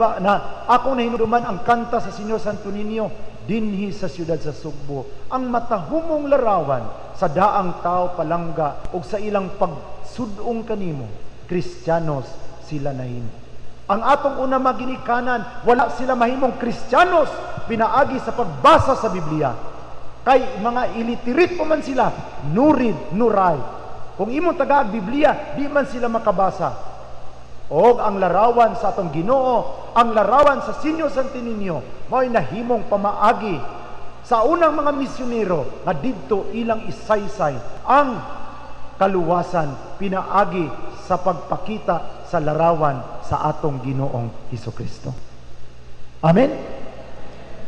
Speaker 1: akong nahinuduman ang kanta sa Senyor Santo Niño dinhi sa siyudad sa Sugbo. Ang matahumong larawan sa daang tao palangga ug sa ilang pagsudong kanimo, Kristiyanos sila nahimo. Ang atong una maginikanan, wala sila mahimong Kristiyanos pinaagi sa pagbasa sa Biblia. Kay mga ilitirit pa man sila, nurid, nuray. Kung imong tagaag Biblia, di man sila makabasa. O ang larawan sa atong Ginoo, ang larawan sa Senyor Santo Niño, mao'y nahimong pamaagi sa unang mga misyonero nga didto ilang isaysay ang kaluwasan pinaagi sa pagpakita sa larawan sa atong Ginoong Hesukristo. Amen?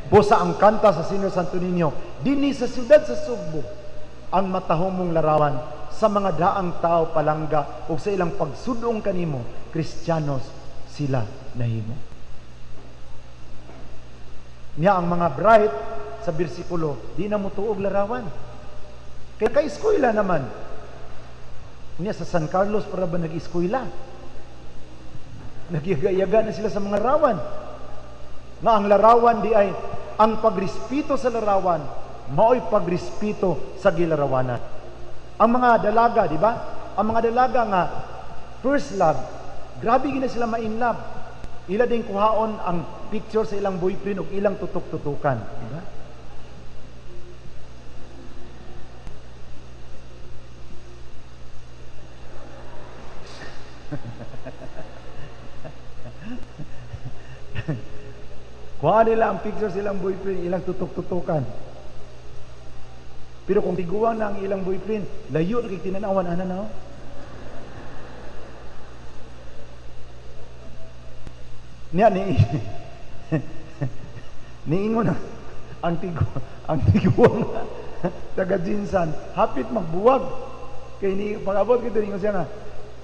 Speaker 1: Busa ang kanta sa Senyor Santo Niño, dinhi sa siyudad sa Sugbo, ang matahumong larawan sa mga daang tao palangga o sa ilang pagsudong kanimo, Kristiyanos sila nahimo. Niya ang mga bright sa bersikulo, di na mo tuog larawan. Kaya ka-eskwela naman. Niya sa San Carlos para ba nag-eskwela? Nagyaga-yaga na sila sa mga larawan. Nga ang larawan di ay ang pagrespeto sa larawan, mao'y pagrespeto sa gilarawanan. Ang mga dalaga, di ba? Ang mga dalaga nga first love, grabe gina sila ma-in love. Ila din kuhaon ang picture sa ilang boyfriend o ilang tutok-tutukan, di ba? Kuha nila ang picture silang boyfriend, ilang tutok-tutukan. Pero kung tiguang na ang ilang boyfriend, layo na kay tinanawan, ana na. Niya niingon ang tiguang taga Jinsan, hapit magbuwag. Kay ni pag-abot kito ningon siya nga,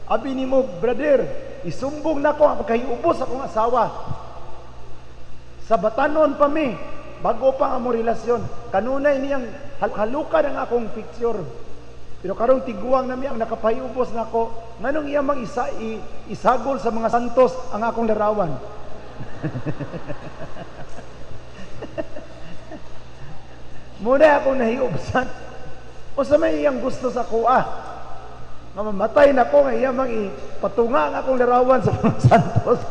Speaker 1: abi nimo brother, isumbong nako ako kay ubos akong asawa. Sa batanon pa mi, bago pa ang among relasyon. Kanunay niyang halukan ang akong picture. Pero karong tiguang nami ang nakapahiubos nako, nganong iya mang isagol sa mga santos ang akong larawan. Muna akong nahiubsan. O sa may iyang gusto sa kuha. Mamamatay na ko, nga iya mang ipatunga ang akong larawan sa mga santos.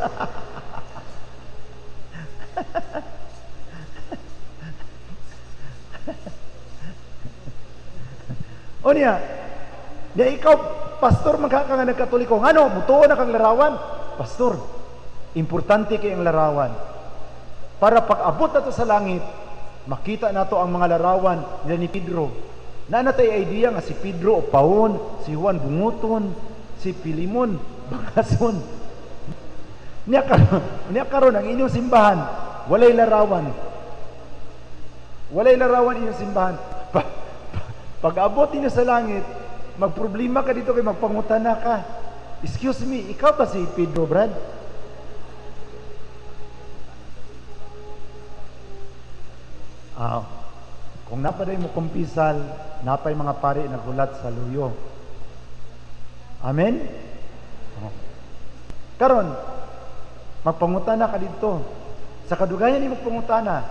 Speaker 1: O niya ikaw, pastor, magkaka nga nagkatoliko, ano, mutuon na kang larawan? Pastor, importante kay ang larawan. Para pag-abot na to sa langit, makita na to ang mga larawan nila ni Pedro. Nanatay idea nga si Pedro o Paon, si Juan Bunguton, si Pilimon, Bagason. Niya karon ang inyong simbahan, walay larawan. Walay larawan inyong simbahan. Pag-abot niyo sa langit, magproblema ka dito kay magpangutana ka. Excuse me, ikaw ba si Pedro, Brad? Kung napaday mo kumpisal, napay mga pari nagulat sa luyo. Amen? Karon, magpangutana ka dito. Sa kadugayan ni magpangutana.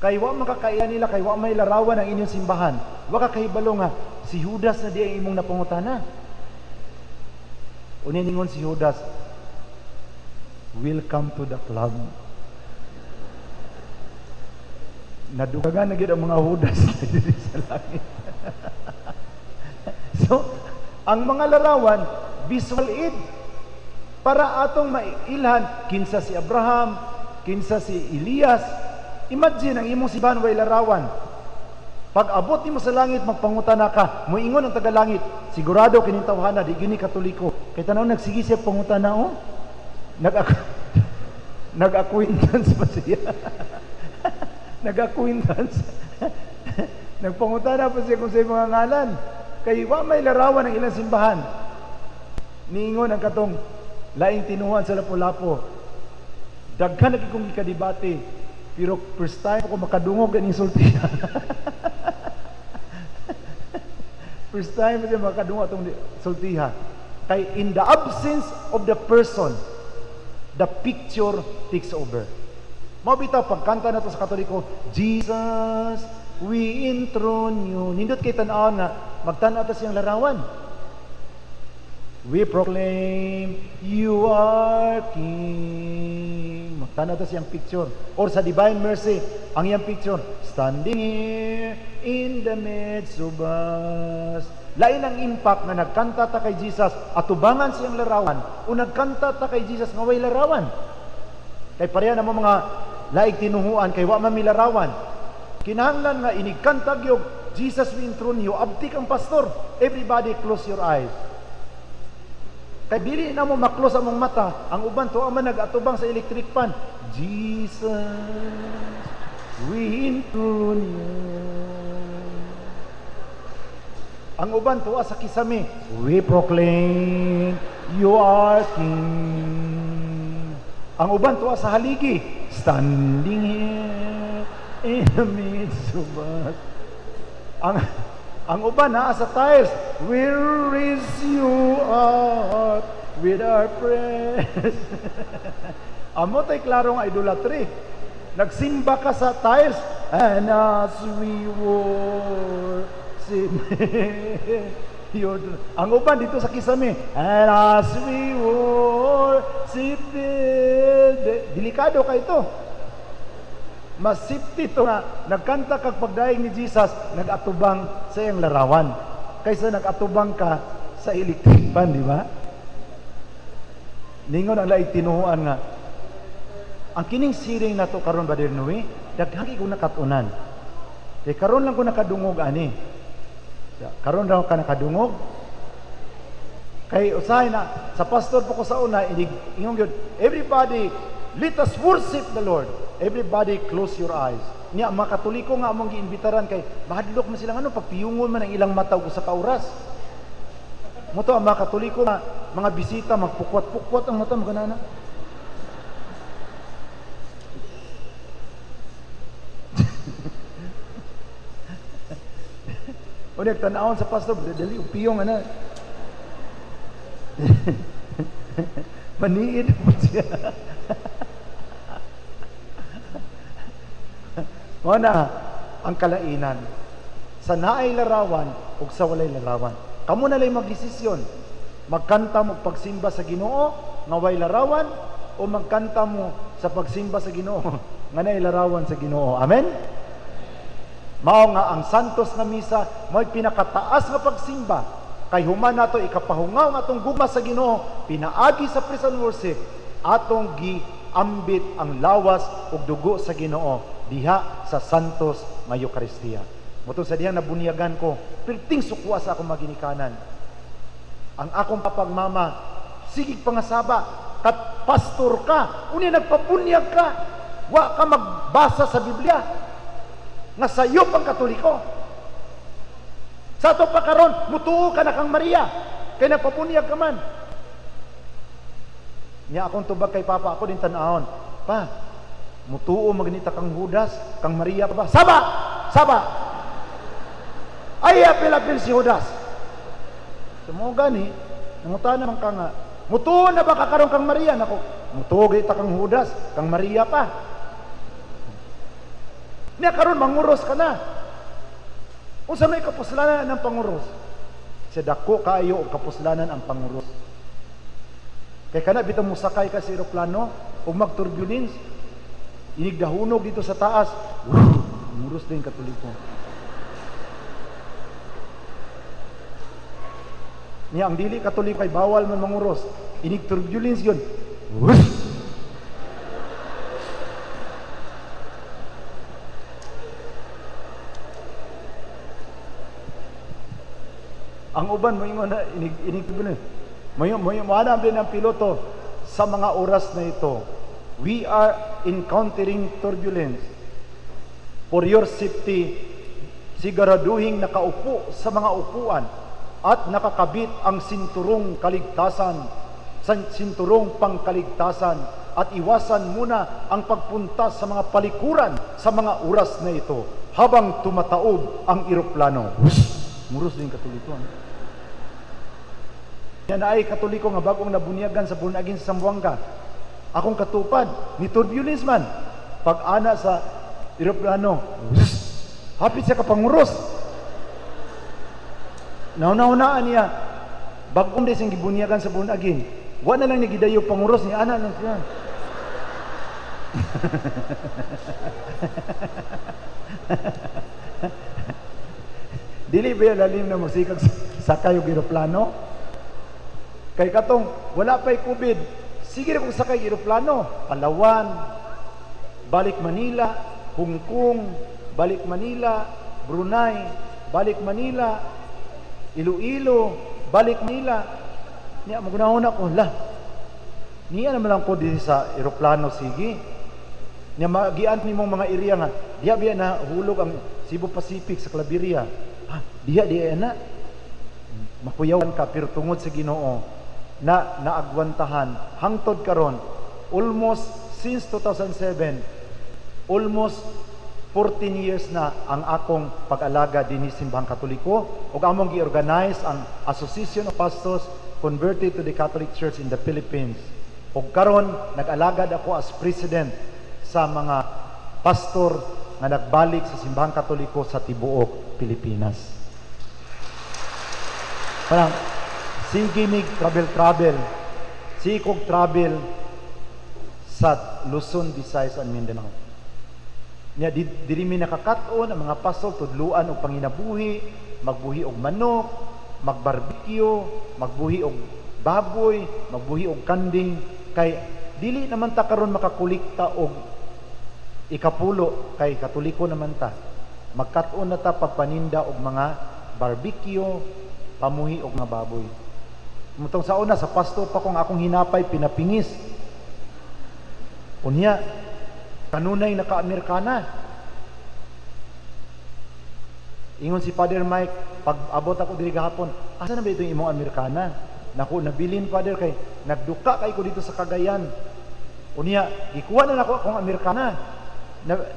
Speaker 1: Kay wa makakailan nila, kay wa may larawan ang inyong simbahan. Wa ka kahibalo nga, si Judas na di ang imong napangutana. Uningon si Judas, welcome to the club. Nadugagan na gid ang mga Judas dito sa langit. So, ang mga larawan, visual aid. Para atong mailhan, kinsa si Abraham, kinsa si Elias. Imagine, ang imong simbahan way larawan. Pag abot nimo sa langit, magpangutana ka, moingon ang tagalangit, sigurado kining tawhana, di gini katoliko. Kay tanaw nagsigi siya pangutana, oh. Nag-acquaintance pa siya. Nag-acquaintance. Nagpangutana pa siya kung sa mga ngalan. Kay wa may larawan ng ilang simbahan. Niingon ang katong laing tinuhan sa Lapu-Lapu. Daghan na kong ikadibate. Pero first time ako makadungog ang insultihan. First time siya makadungog itong insultihan. Kay in the absence of the person, the picture takes over. Mabitaw, pagkanta na ito sa Katoliko, Jesus, we enthrone you. Nindot kay tanawon nga, magtanaw ito siyang larawan. We proclaim, you are King. Magtanaw ito siyang picture. Or sa Divine Mercy, ang iyang picture, standing here in the midst of us. Lain ang impact na nagkanta ta kay Jesus, atubangan siyang larawan, o nagkanta ta kay Jesus nga way larawan. Kay pareha na mga laig tinuhuan, kay wa man milarawan. Kinahanglan nga inigkantag yung Jesus we enthrone you, abtik ang pastor. Everybody close your eyes. Kay dili na mo maklos among mata, ang uban to man nagatubang sa electric fan. Jesus, we enthrone you. Ang uban to sa kisame, we proclaim, you are King. Ang uban to sa haligi, standing here in the midst of us. Ang uban sa tiles, we'll raise you up with our praise. Amo tay klarong idolatry. Nagsimba ka sa tiles, and as we worship ang uban dito sa kisame, and as we worship delikado ka ito. Mas safety to nga nagkanta kag pagdaig ni Jesus, nagatubang sa iyang larawan kaysa nagatubang ka sa electric fan, di ba? Ningon ang laig tinuhuan nga ang kining siring na to karon Brother Noe, daghang ko nakatunan. Kay karon lang ko nakadungog ani. Karon raw ka nakadungog. Kay usahay na sa pastor po ko sa una, ingon gyud, everybody, let us worship the Lord. Everybody close your eyes. Nya mga Katoliko nga among giimbitaran kay mahadlok man sila pagpiyungon man ang ilang mata ug sa kauras. Moto ang mga Katoliko nga mga bisita magpukwat-pukwat ang mata maganana. O nagtanawon sa pastor, dali upiyong ana. Maniid mo siya. Muna ang kalainan sa naay larawan ug sa walay larawan. Kamo na lay magdesisyon. Magkanta mo pagsimba sa Ginoo nga way larawan o magkanta mo sa pagsimba sa Ginoo nga naay larawan sa Ginoo. Amen. Mao nga ang santos nga misa mo'y pinakataas nga pagsimba kay human nato ikapahungaw nga atong gugma sa Ginoo, pinaagi sa praise and worship atong giambit ang lawas ug dugo sa Ginoo diha sa santos nga Eucharistia. Moto sa dihang nabunyagan ko, perting sukwa sa akong maginikanan. Ang akong papagmama, sigig pangasaba, kat pastor ka, unya nagpabunyag ka, wa ka magbasa sa Biblia, nga sayo pang Katoliko. Sa ato pa karon, mutuo ka na kang Maria, kay nagpabunyag ka man. Nya akong tubag kay Papa, ako din tanahon, Pa, mutuo magnita kang Judas, kang Maria pa ba? Saba! Saba. Ay apil-apil si Judas. Sumo gani, nangutan naman ka nga, mutuo na ba kakaroon kang Maria? Nako, mutuo kita kang Judas, kang Maria pa. Niya karon manguros ka na. Unsa may kapuslanan ng panguros? Sa dako kaayo og kapuslanan ang panguros. Kay kana bitaw mo sakay ka sa eroplano ug mag-turbulence, inigdahunog dito sa taas. Muros din Katoliko. Niya ang dili Katoliko ay bawal man manguros. Inig turbulence yun. Ang uban mo ingon na inig turbulence. Mahanap din ang piloto sa mga oras na ito. We are encountering turbulence. For your safety, siguraduhing nakaupo sa mga upuan at nakakabit ang sinturong kaligtasan, sinturong pangkaligtasan, at iwasan muna ang pagpunta sa mga palikuran sa mga oras na ito habang tumataob ang eroplano. Muros din Katoliko. Yan ay Katoliko nga bagong nabunyagan sa bunagin sa Zamboanga. Akong katupad ni turbulence man. Pag ana sa eroplano, hapit siya kapanguros. Nauna-unaan niya, bagong din siyang gibunyagan sa bunagin. Wa na lang ni gidayo panguros ni ana lang siya. Dili ba lalim na musikag sakay og eroplano? Kay katong wala pa'y COVID, sige na kung sakay eroplano, Palawan, balik Manila, Hong Kong, balik Manila, Brunei, balik Manila, Iloilo, balik Manila. Niya magunahon ako, niya naman lang po din sa eroplano, sige. Niya magian ni mong mga area nga, diya na hulog ang Cebu Pacific sa Claveria. Diya na. Mapuyawan ka, pero tungod sa Ginoo, na naagwantahan hangtod karon, almost since 2007, almost 14 years na ang akong pag-alaga dinhi Simbahang Katoliko, ug among gi-organize ang Association of Pastors Converted to the Catholic Church in the Philippines. Ug karon nag-alagad ako as president sa mga pastor nga nagbalik sa Simbahang Katoliko sa tibuok Pilipinas. Parang sige mig travel, sikog travel sa Luzon, Visayas, and Mindanao. Nya dili mi nakakaton ang mga pastor tudluan og panginabuhi, magbuhi og manok, magbarbecue, magbuhi og baboy, magbuhi og kanding, kay dili naman ta karon makakulikta og ikapulo, kay Katoliko naman ta. Magkaton na ta pagpaninda og mga barbecue, pamuhi og mga baboy. Mutong sa una sa pastor pa kung akong hinapay pinapingis. Unya kanunay naka-Amerikana. Ingon si Father Mike, pag abot ako diri gahapon, asa na ba itong imong Amerikana? Naku, nabilin Father kay nagduka kay ko dito sa Cagayan. Unya, ikuha na nako akong Amerikana.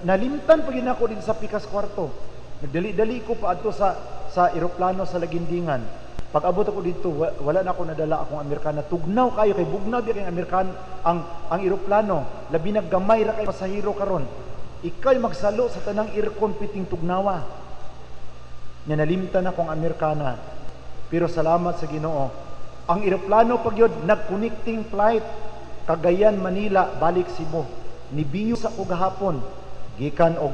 Speaker 1: Nalimtan pag ako dito sa Pikas Kwarto. Nagdali-dali ko pa adto sa eroplano sa Lagindingan. Pag abot ako dito, wala na ako nadala akong Amerikana. Tugnaw kayo, kay bugnaw biya kay Amerikan ang eroplano. Labi naggamay ra kay pasahero karon. Ikay magsalo sa tanang aircon piting tugnawa. Nya nalimtan akong Amerikana. Pero salamat sa Ginoo. Ang eroplano pag yun, nag-connecting flight Cagayan, Manila, balik Cebu. Nibiyo sa ugahapon. Gikan og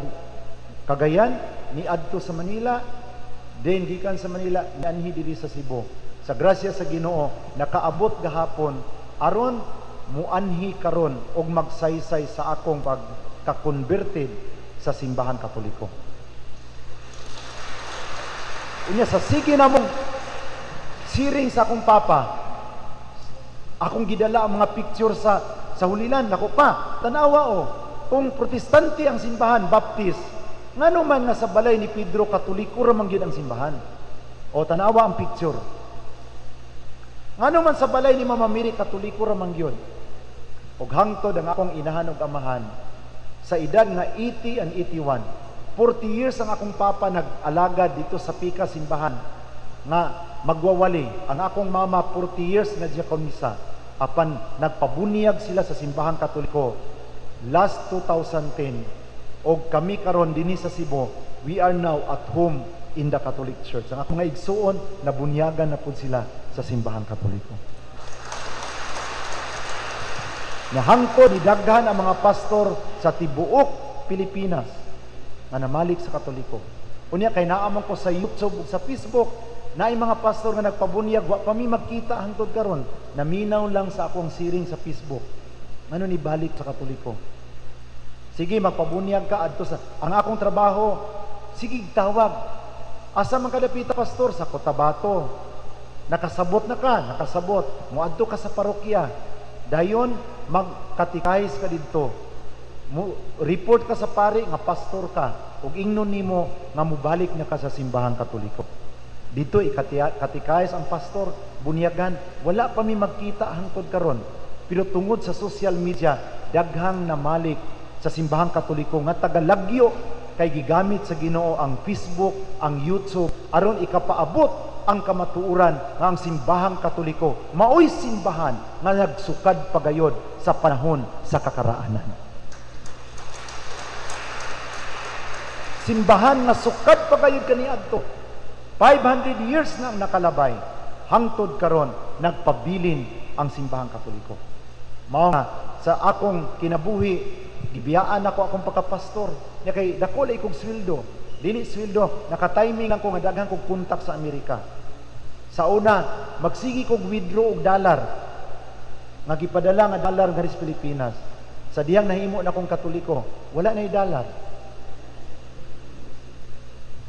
Speaker 1: Cagayan, ni adto sa Manila. Then gikan sa Manila, nianhi diri sa Cebu. Sa grasya sa Ginoo, nakaabot gahapon aron muanhi karon og magsaysay sa akong pagka-converted sa Simbahan Katoliko. Unya sa sige namong siring sa akong papa, akong gidala ang mga picture sa hulilan. Nako pa, tanawa kung protestante ang simbahan, Baptist, ngano man nga sa balay ni Pedro Katoliko ra man gyud ang simbahan. O tanawa ang picture. Ngano man sa balay ni Mama Mary Katoliko ra man gyud. Og hangtod ang akong inahan ug amahan sa edad nga 80 and 81, 40 years ang akong papa nag-alaga dito sa Pika simbahan nga magwawali. Ang akong mama 40 years na diakonisa. Apan nagpabunyag sila sa simbahang Katoliko last 2010 og kami karon dinhi sa Cebu, we are now at home in the Catholic Church. Ang akong mga igsuon nabunyagan na pud sila sa simbahang Katoliko. Nahangkod ni daghan ang mga pastor sa tibuok Pilipinas nga namalik sa Katoliko. Unya kay naamon ko sa YouTube ug sa Facebook, naay mga pastor nga nagpabunyag, wa pa mi magkita hangtod karon. Naminaw lang sa akong siring sa Facebook. Ano ni balik sa Katoliko? Sige, magpabunyag ka adto sa ang akong trabaho. Sige, tawag. Asa man kadapita pastor sa Cotabato? Nakasabot na ka, nakasabot. Moadto ka sa parokya. Dayon magkatikais ka didto. Report ka sa pari nga pastor ka ug ingnon nimo nga mobalik na ka sa simbahang Katoliko. Dito ikatikais ang pastor, bunyagan, wala pa mi magkita hangtod karon. Pero tungod sa social media, daghang namalik sa simbahang Katoliko nga tagalagyo kay gigamit sa Ginoo ang Facebook, ang YouTube aron ikapaabot ang kamatuoran nga ang simbahang Katoliko maoy simbahan nga nagsukad pagayod sa panahon sa kakaraanan. Simbahan nga sukad pagayod kaniadto. 500 years na ang nakalabay. Hangtod karon nagpabilin ang simbahang Katoliko. Mao nga sa akong kinabuhi, gibiyaan ako akong pagkapastor. Nya kay dako lay kog sweldo. Dili sweldo, naka-timing lang ko nga daghan kog kontak sa Amerika. Sa una, magsigi kog withdraw og dollar. Nga gipadala nga dollar nga sa Pilipinas. Sa diyang nahimo na kong Katoliko, wala na dollar.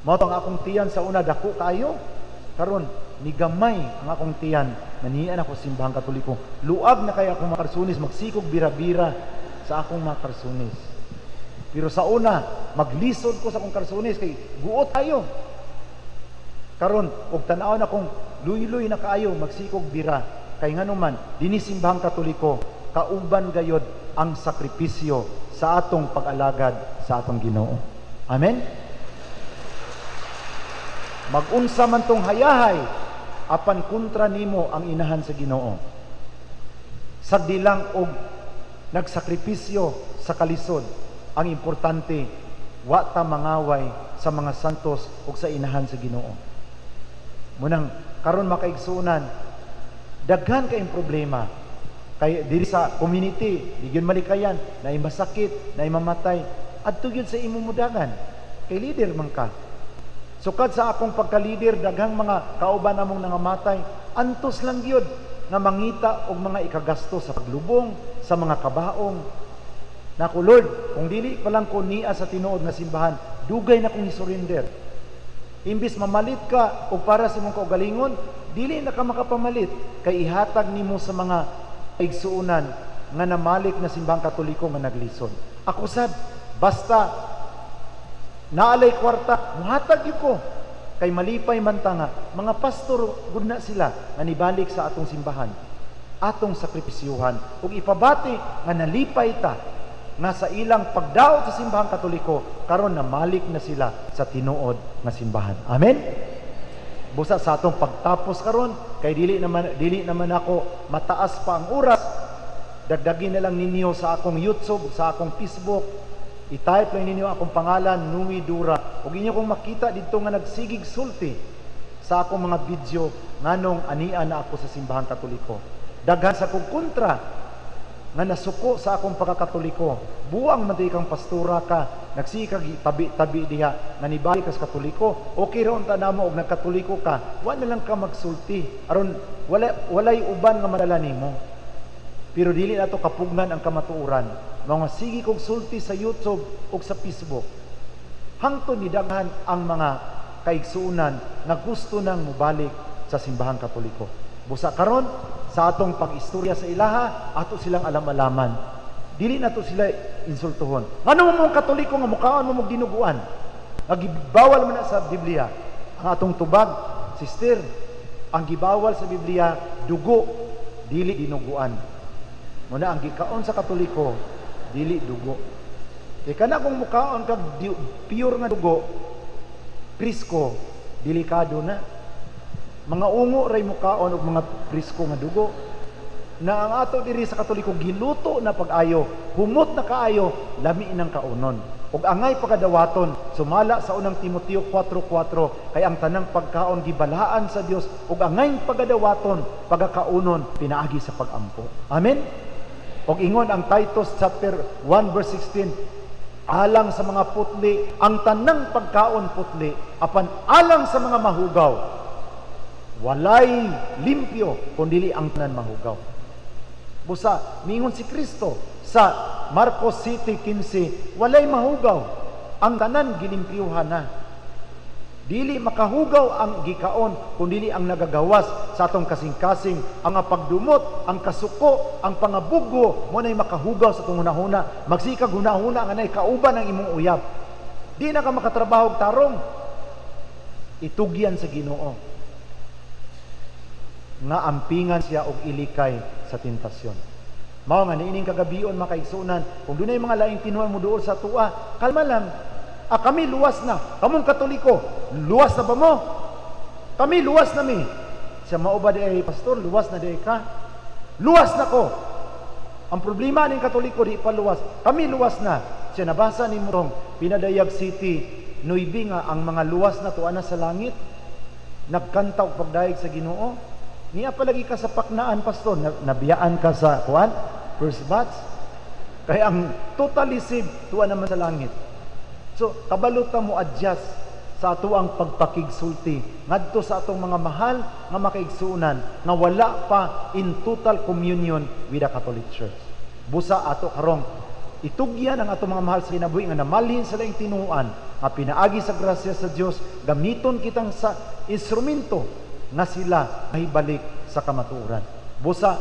Speaker 1: Mao ang akong tiyan sa una dako kayo. Karon nigamay ang akong tiyan. Manian ako simbahang Katoliko. Luag na kay akong makarsunis, magsikog bira-bira sa akong makarsunis. Pero sa una, maglisod ko sa akong karsunis kay guot tayo. Karon og tan-aw na kong luy-luy na kaayo magsikog bira kay nganuman dinhi simbahang Katoliko kauban gayod ang sakripisyo sa atong pag-alagad sa atong Ginoo. Amen. Mag-unsa man tong hayahay apan kontra nimo ang inahan sa Ginoo. Sagdi lang og nagsakripisyo sa kalisod. Ang importante, wa ta mangaway sa mga santos ug sa inahan sa Ginoo. Munang karon makaigsunan, daghan kayong problema. Kay diri sa community, digyon malikayan, naay masakit, naay mamatay, adto gyud sa imong mudagan. Kay leader man ka. Sukad sa akong pagka-leader, daghang mga kauban namong nangamatay, antos lang gyud nga mangita og mga ikagasto sa paglubong, sa mga kabaong. Naku Lord, kung dili pa lang ko niya sa tinuod nga simbahan, dugay na kong isurrender. Imbis mamalit ka o para sa imong kaugalingon, dili na ka makapamalit kay ihatag nimo sa mga igsuunan nga namalik na simbahang Katoliko nga naglison. Ako sad, basta naalay kwarta, muhatag yun ko. Kay malipay man ta nga, mga pastor, good na sila nga nibalik sa atong simbahan, atong sakripisyuhan, ug ipabati nga nalipay ta nga sa ilang pagdaot sa simbahang Katoliko karon namalik na sila sa tinuod nga simbahan. Amen. Busa sa atong pagtapos karon kay dili naman ako mataas pa ang oras, dagdagin na lang ninyo sa akong YouTube, sa akong Facebook, i-type lang ninyo akong pangalan, Nui Dura, ug inyo kong makita dito nga nagsigig sulti sa akong mga video nganong ania na ako sa simbahang Katoliko. Daghan sa kong kontra nga nasuko sa akong pagkakatoliko. Buang man kang pastora ka, nagsikag tabi-tabi diha, nanibalik ka sa Katoliko, okay raon ta namo og nagkatoliko ka, wa na lang ka magsulti. Aron walay uban nga madala nimo. Pero dili nato kapugnan ang kamatuoran. Mga sige kog sulti sa YouTube ug sa Facebook. Hangtod ni daghan ang mga kaigsuunan nga gusto nang mubalik sa simbahang Katoliko. Busa karon sa atong pag-istorya sa ilaha, ato silang alam-alaman. Dili na to sila insultuhon. Ngano mo Katoliko nga mukhaon mo ginuguan? Nagibawal man na sa Biblia. Ang atong tubag, sister, ang gibawal sa Biblia, dugo, dili dinuguan. Muna ang gikaon sa Katoliko, dili dugo. Kana kung mukaon kag pure nga dugo, prisko, delikado na. Mga ungo ray mukaon og mga prisko nga dugo. Na ang ato diri sa Katoliko giluto na pag-ayo, humot na kaayo, lami ng kaunon. Ug angay pagadawaton, sumala sa unang Timoteo 4:4, kay ang tanang pagkaon gibalaan sa Dios, ug angay pagadawaton, pagakaunon pinaagi sa pagampo. Amen. Ug ingon ang Titus chapter 1:16, alang sa mga putli, ang tanang pagkaon putli, apan alang sa mga mahugaw, walay limpyo kundi ang tanan mahugaw. Busa, mingon si Kristo sa Marcos 7:15, walay mahugaw, ang tanan gilimpyuhan na. Dili makahugaw ang gikaon, kundi ang nagagawas sa atong kasing-kasing, ang pagdumot, ang kasuko, ang pangabugo, mo na'y makahugaw sa itong hunahuna. Magsika hunahuna nga na'y kauban ang imong uyab. Di na ka makatrabaho og tarong. Itugyan sa Ginoo nga ampingan siya og ilikay sa tentasyon. Mao nga niining kagabion makaigsunan, kung dunay mga laing tinuan mo duol sa tuwa, kalma lang. Kami luwas na. Kamong Katoliko, luwas na ba mo? Kami luwas na mi. Siya mao ba di ay pastor, luwas na di ka? Luwas na ko. Ang problema ning Katoliko di pa luwas. Kami luwas na. Siya nabasa ni Murong, Pinadayag City, Nuibi nga ang mga luwas na tuwa na sa langit. Nagkanta og pagdayeg sa Ginoo. Niya palagi ka sa paknaan, pastor, nabiyaan ka sa kuan, first batch. Kaya ang totally saved, tuwa naman sa langit. So, kabalutan mo adjust sa ato ang pagpakigsulti ngadto sa atong mga mahal nga makaigsuunan nga wala pa in total communion with the Catholic Church. Busa ato karong itugyan ang atong mga mahal sa kinabuhi nga namalhin sa laing tinuan nga pinaagi sa grasya sa Dios, gamiton kitang sa instrumento nga sila mahibalik sa kamatuoran. Busa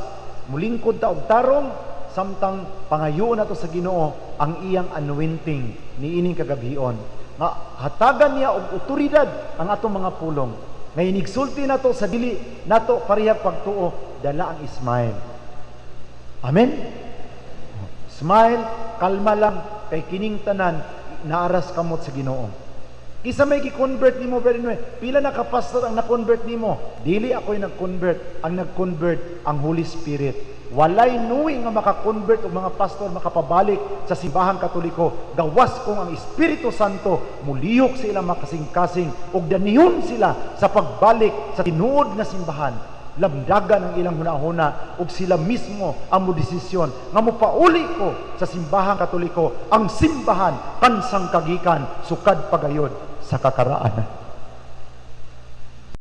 Speaker 1: mulingkod ta og tarong samtang pangayoon nato sa Ginoo ang iyang anointing niining kagabion nga hatagan niya og otoridad ang atong mga pulong nga inigsulti nato sa dili nato parehag pagtuo, dala ang smile. Amen. Smile, kalma lang, kay kining tanan naaras kamot sa Ginoo. Kisa may gi-convert nimo, pila na ka pastor ang na-convert nimo? Dili ako'y nag-convert, ang nag-convert ang Holy Spirit. Walay nuwi nga maka-convert og mga pastor makapabalik sa simbahang Katoliko. Gawas kong ang Espiritu Santo muliyok sa ilang makasing-kasing ug danihon sila sa pagbalik sa tinuod nga simbahan. Lamdagan ang ilang hunahuna ug sila mismo ang modesisyon nga mopauli ko sa simbahang Katoliko, ang simbahan kansang kagikan sukad pagayod sa kakaraanan.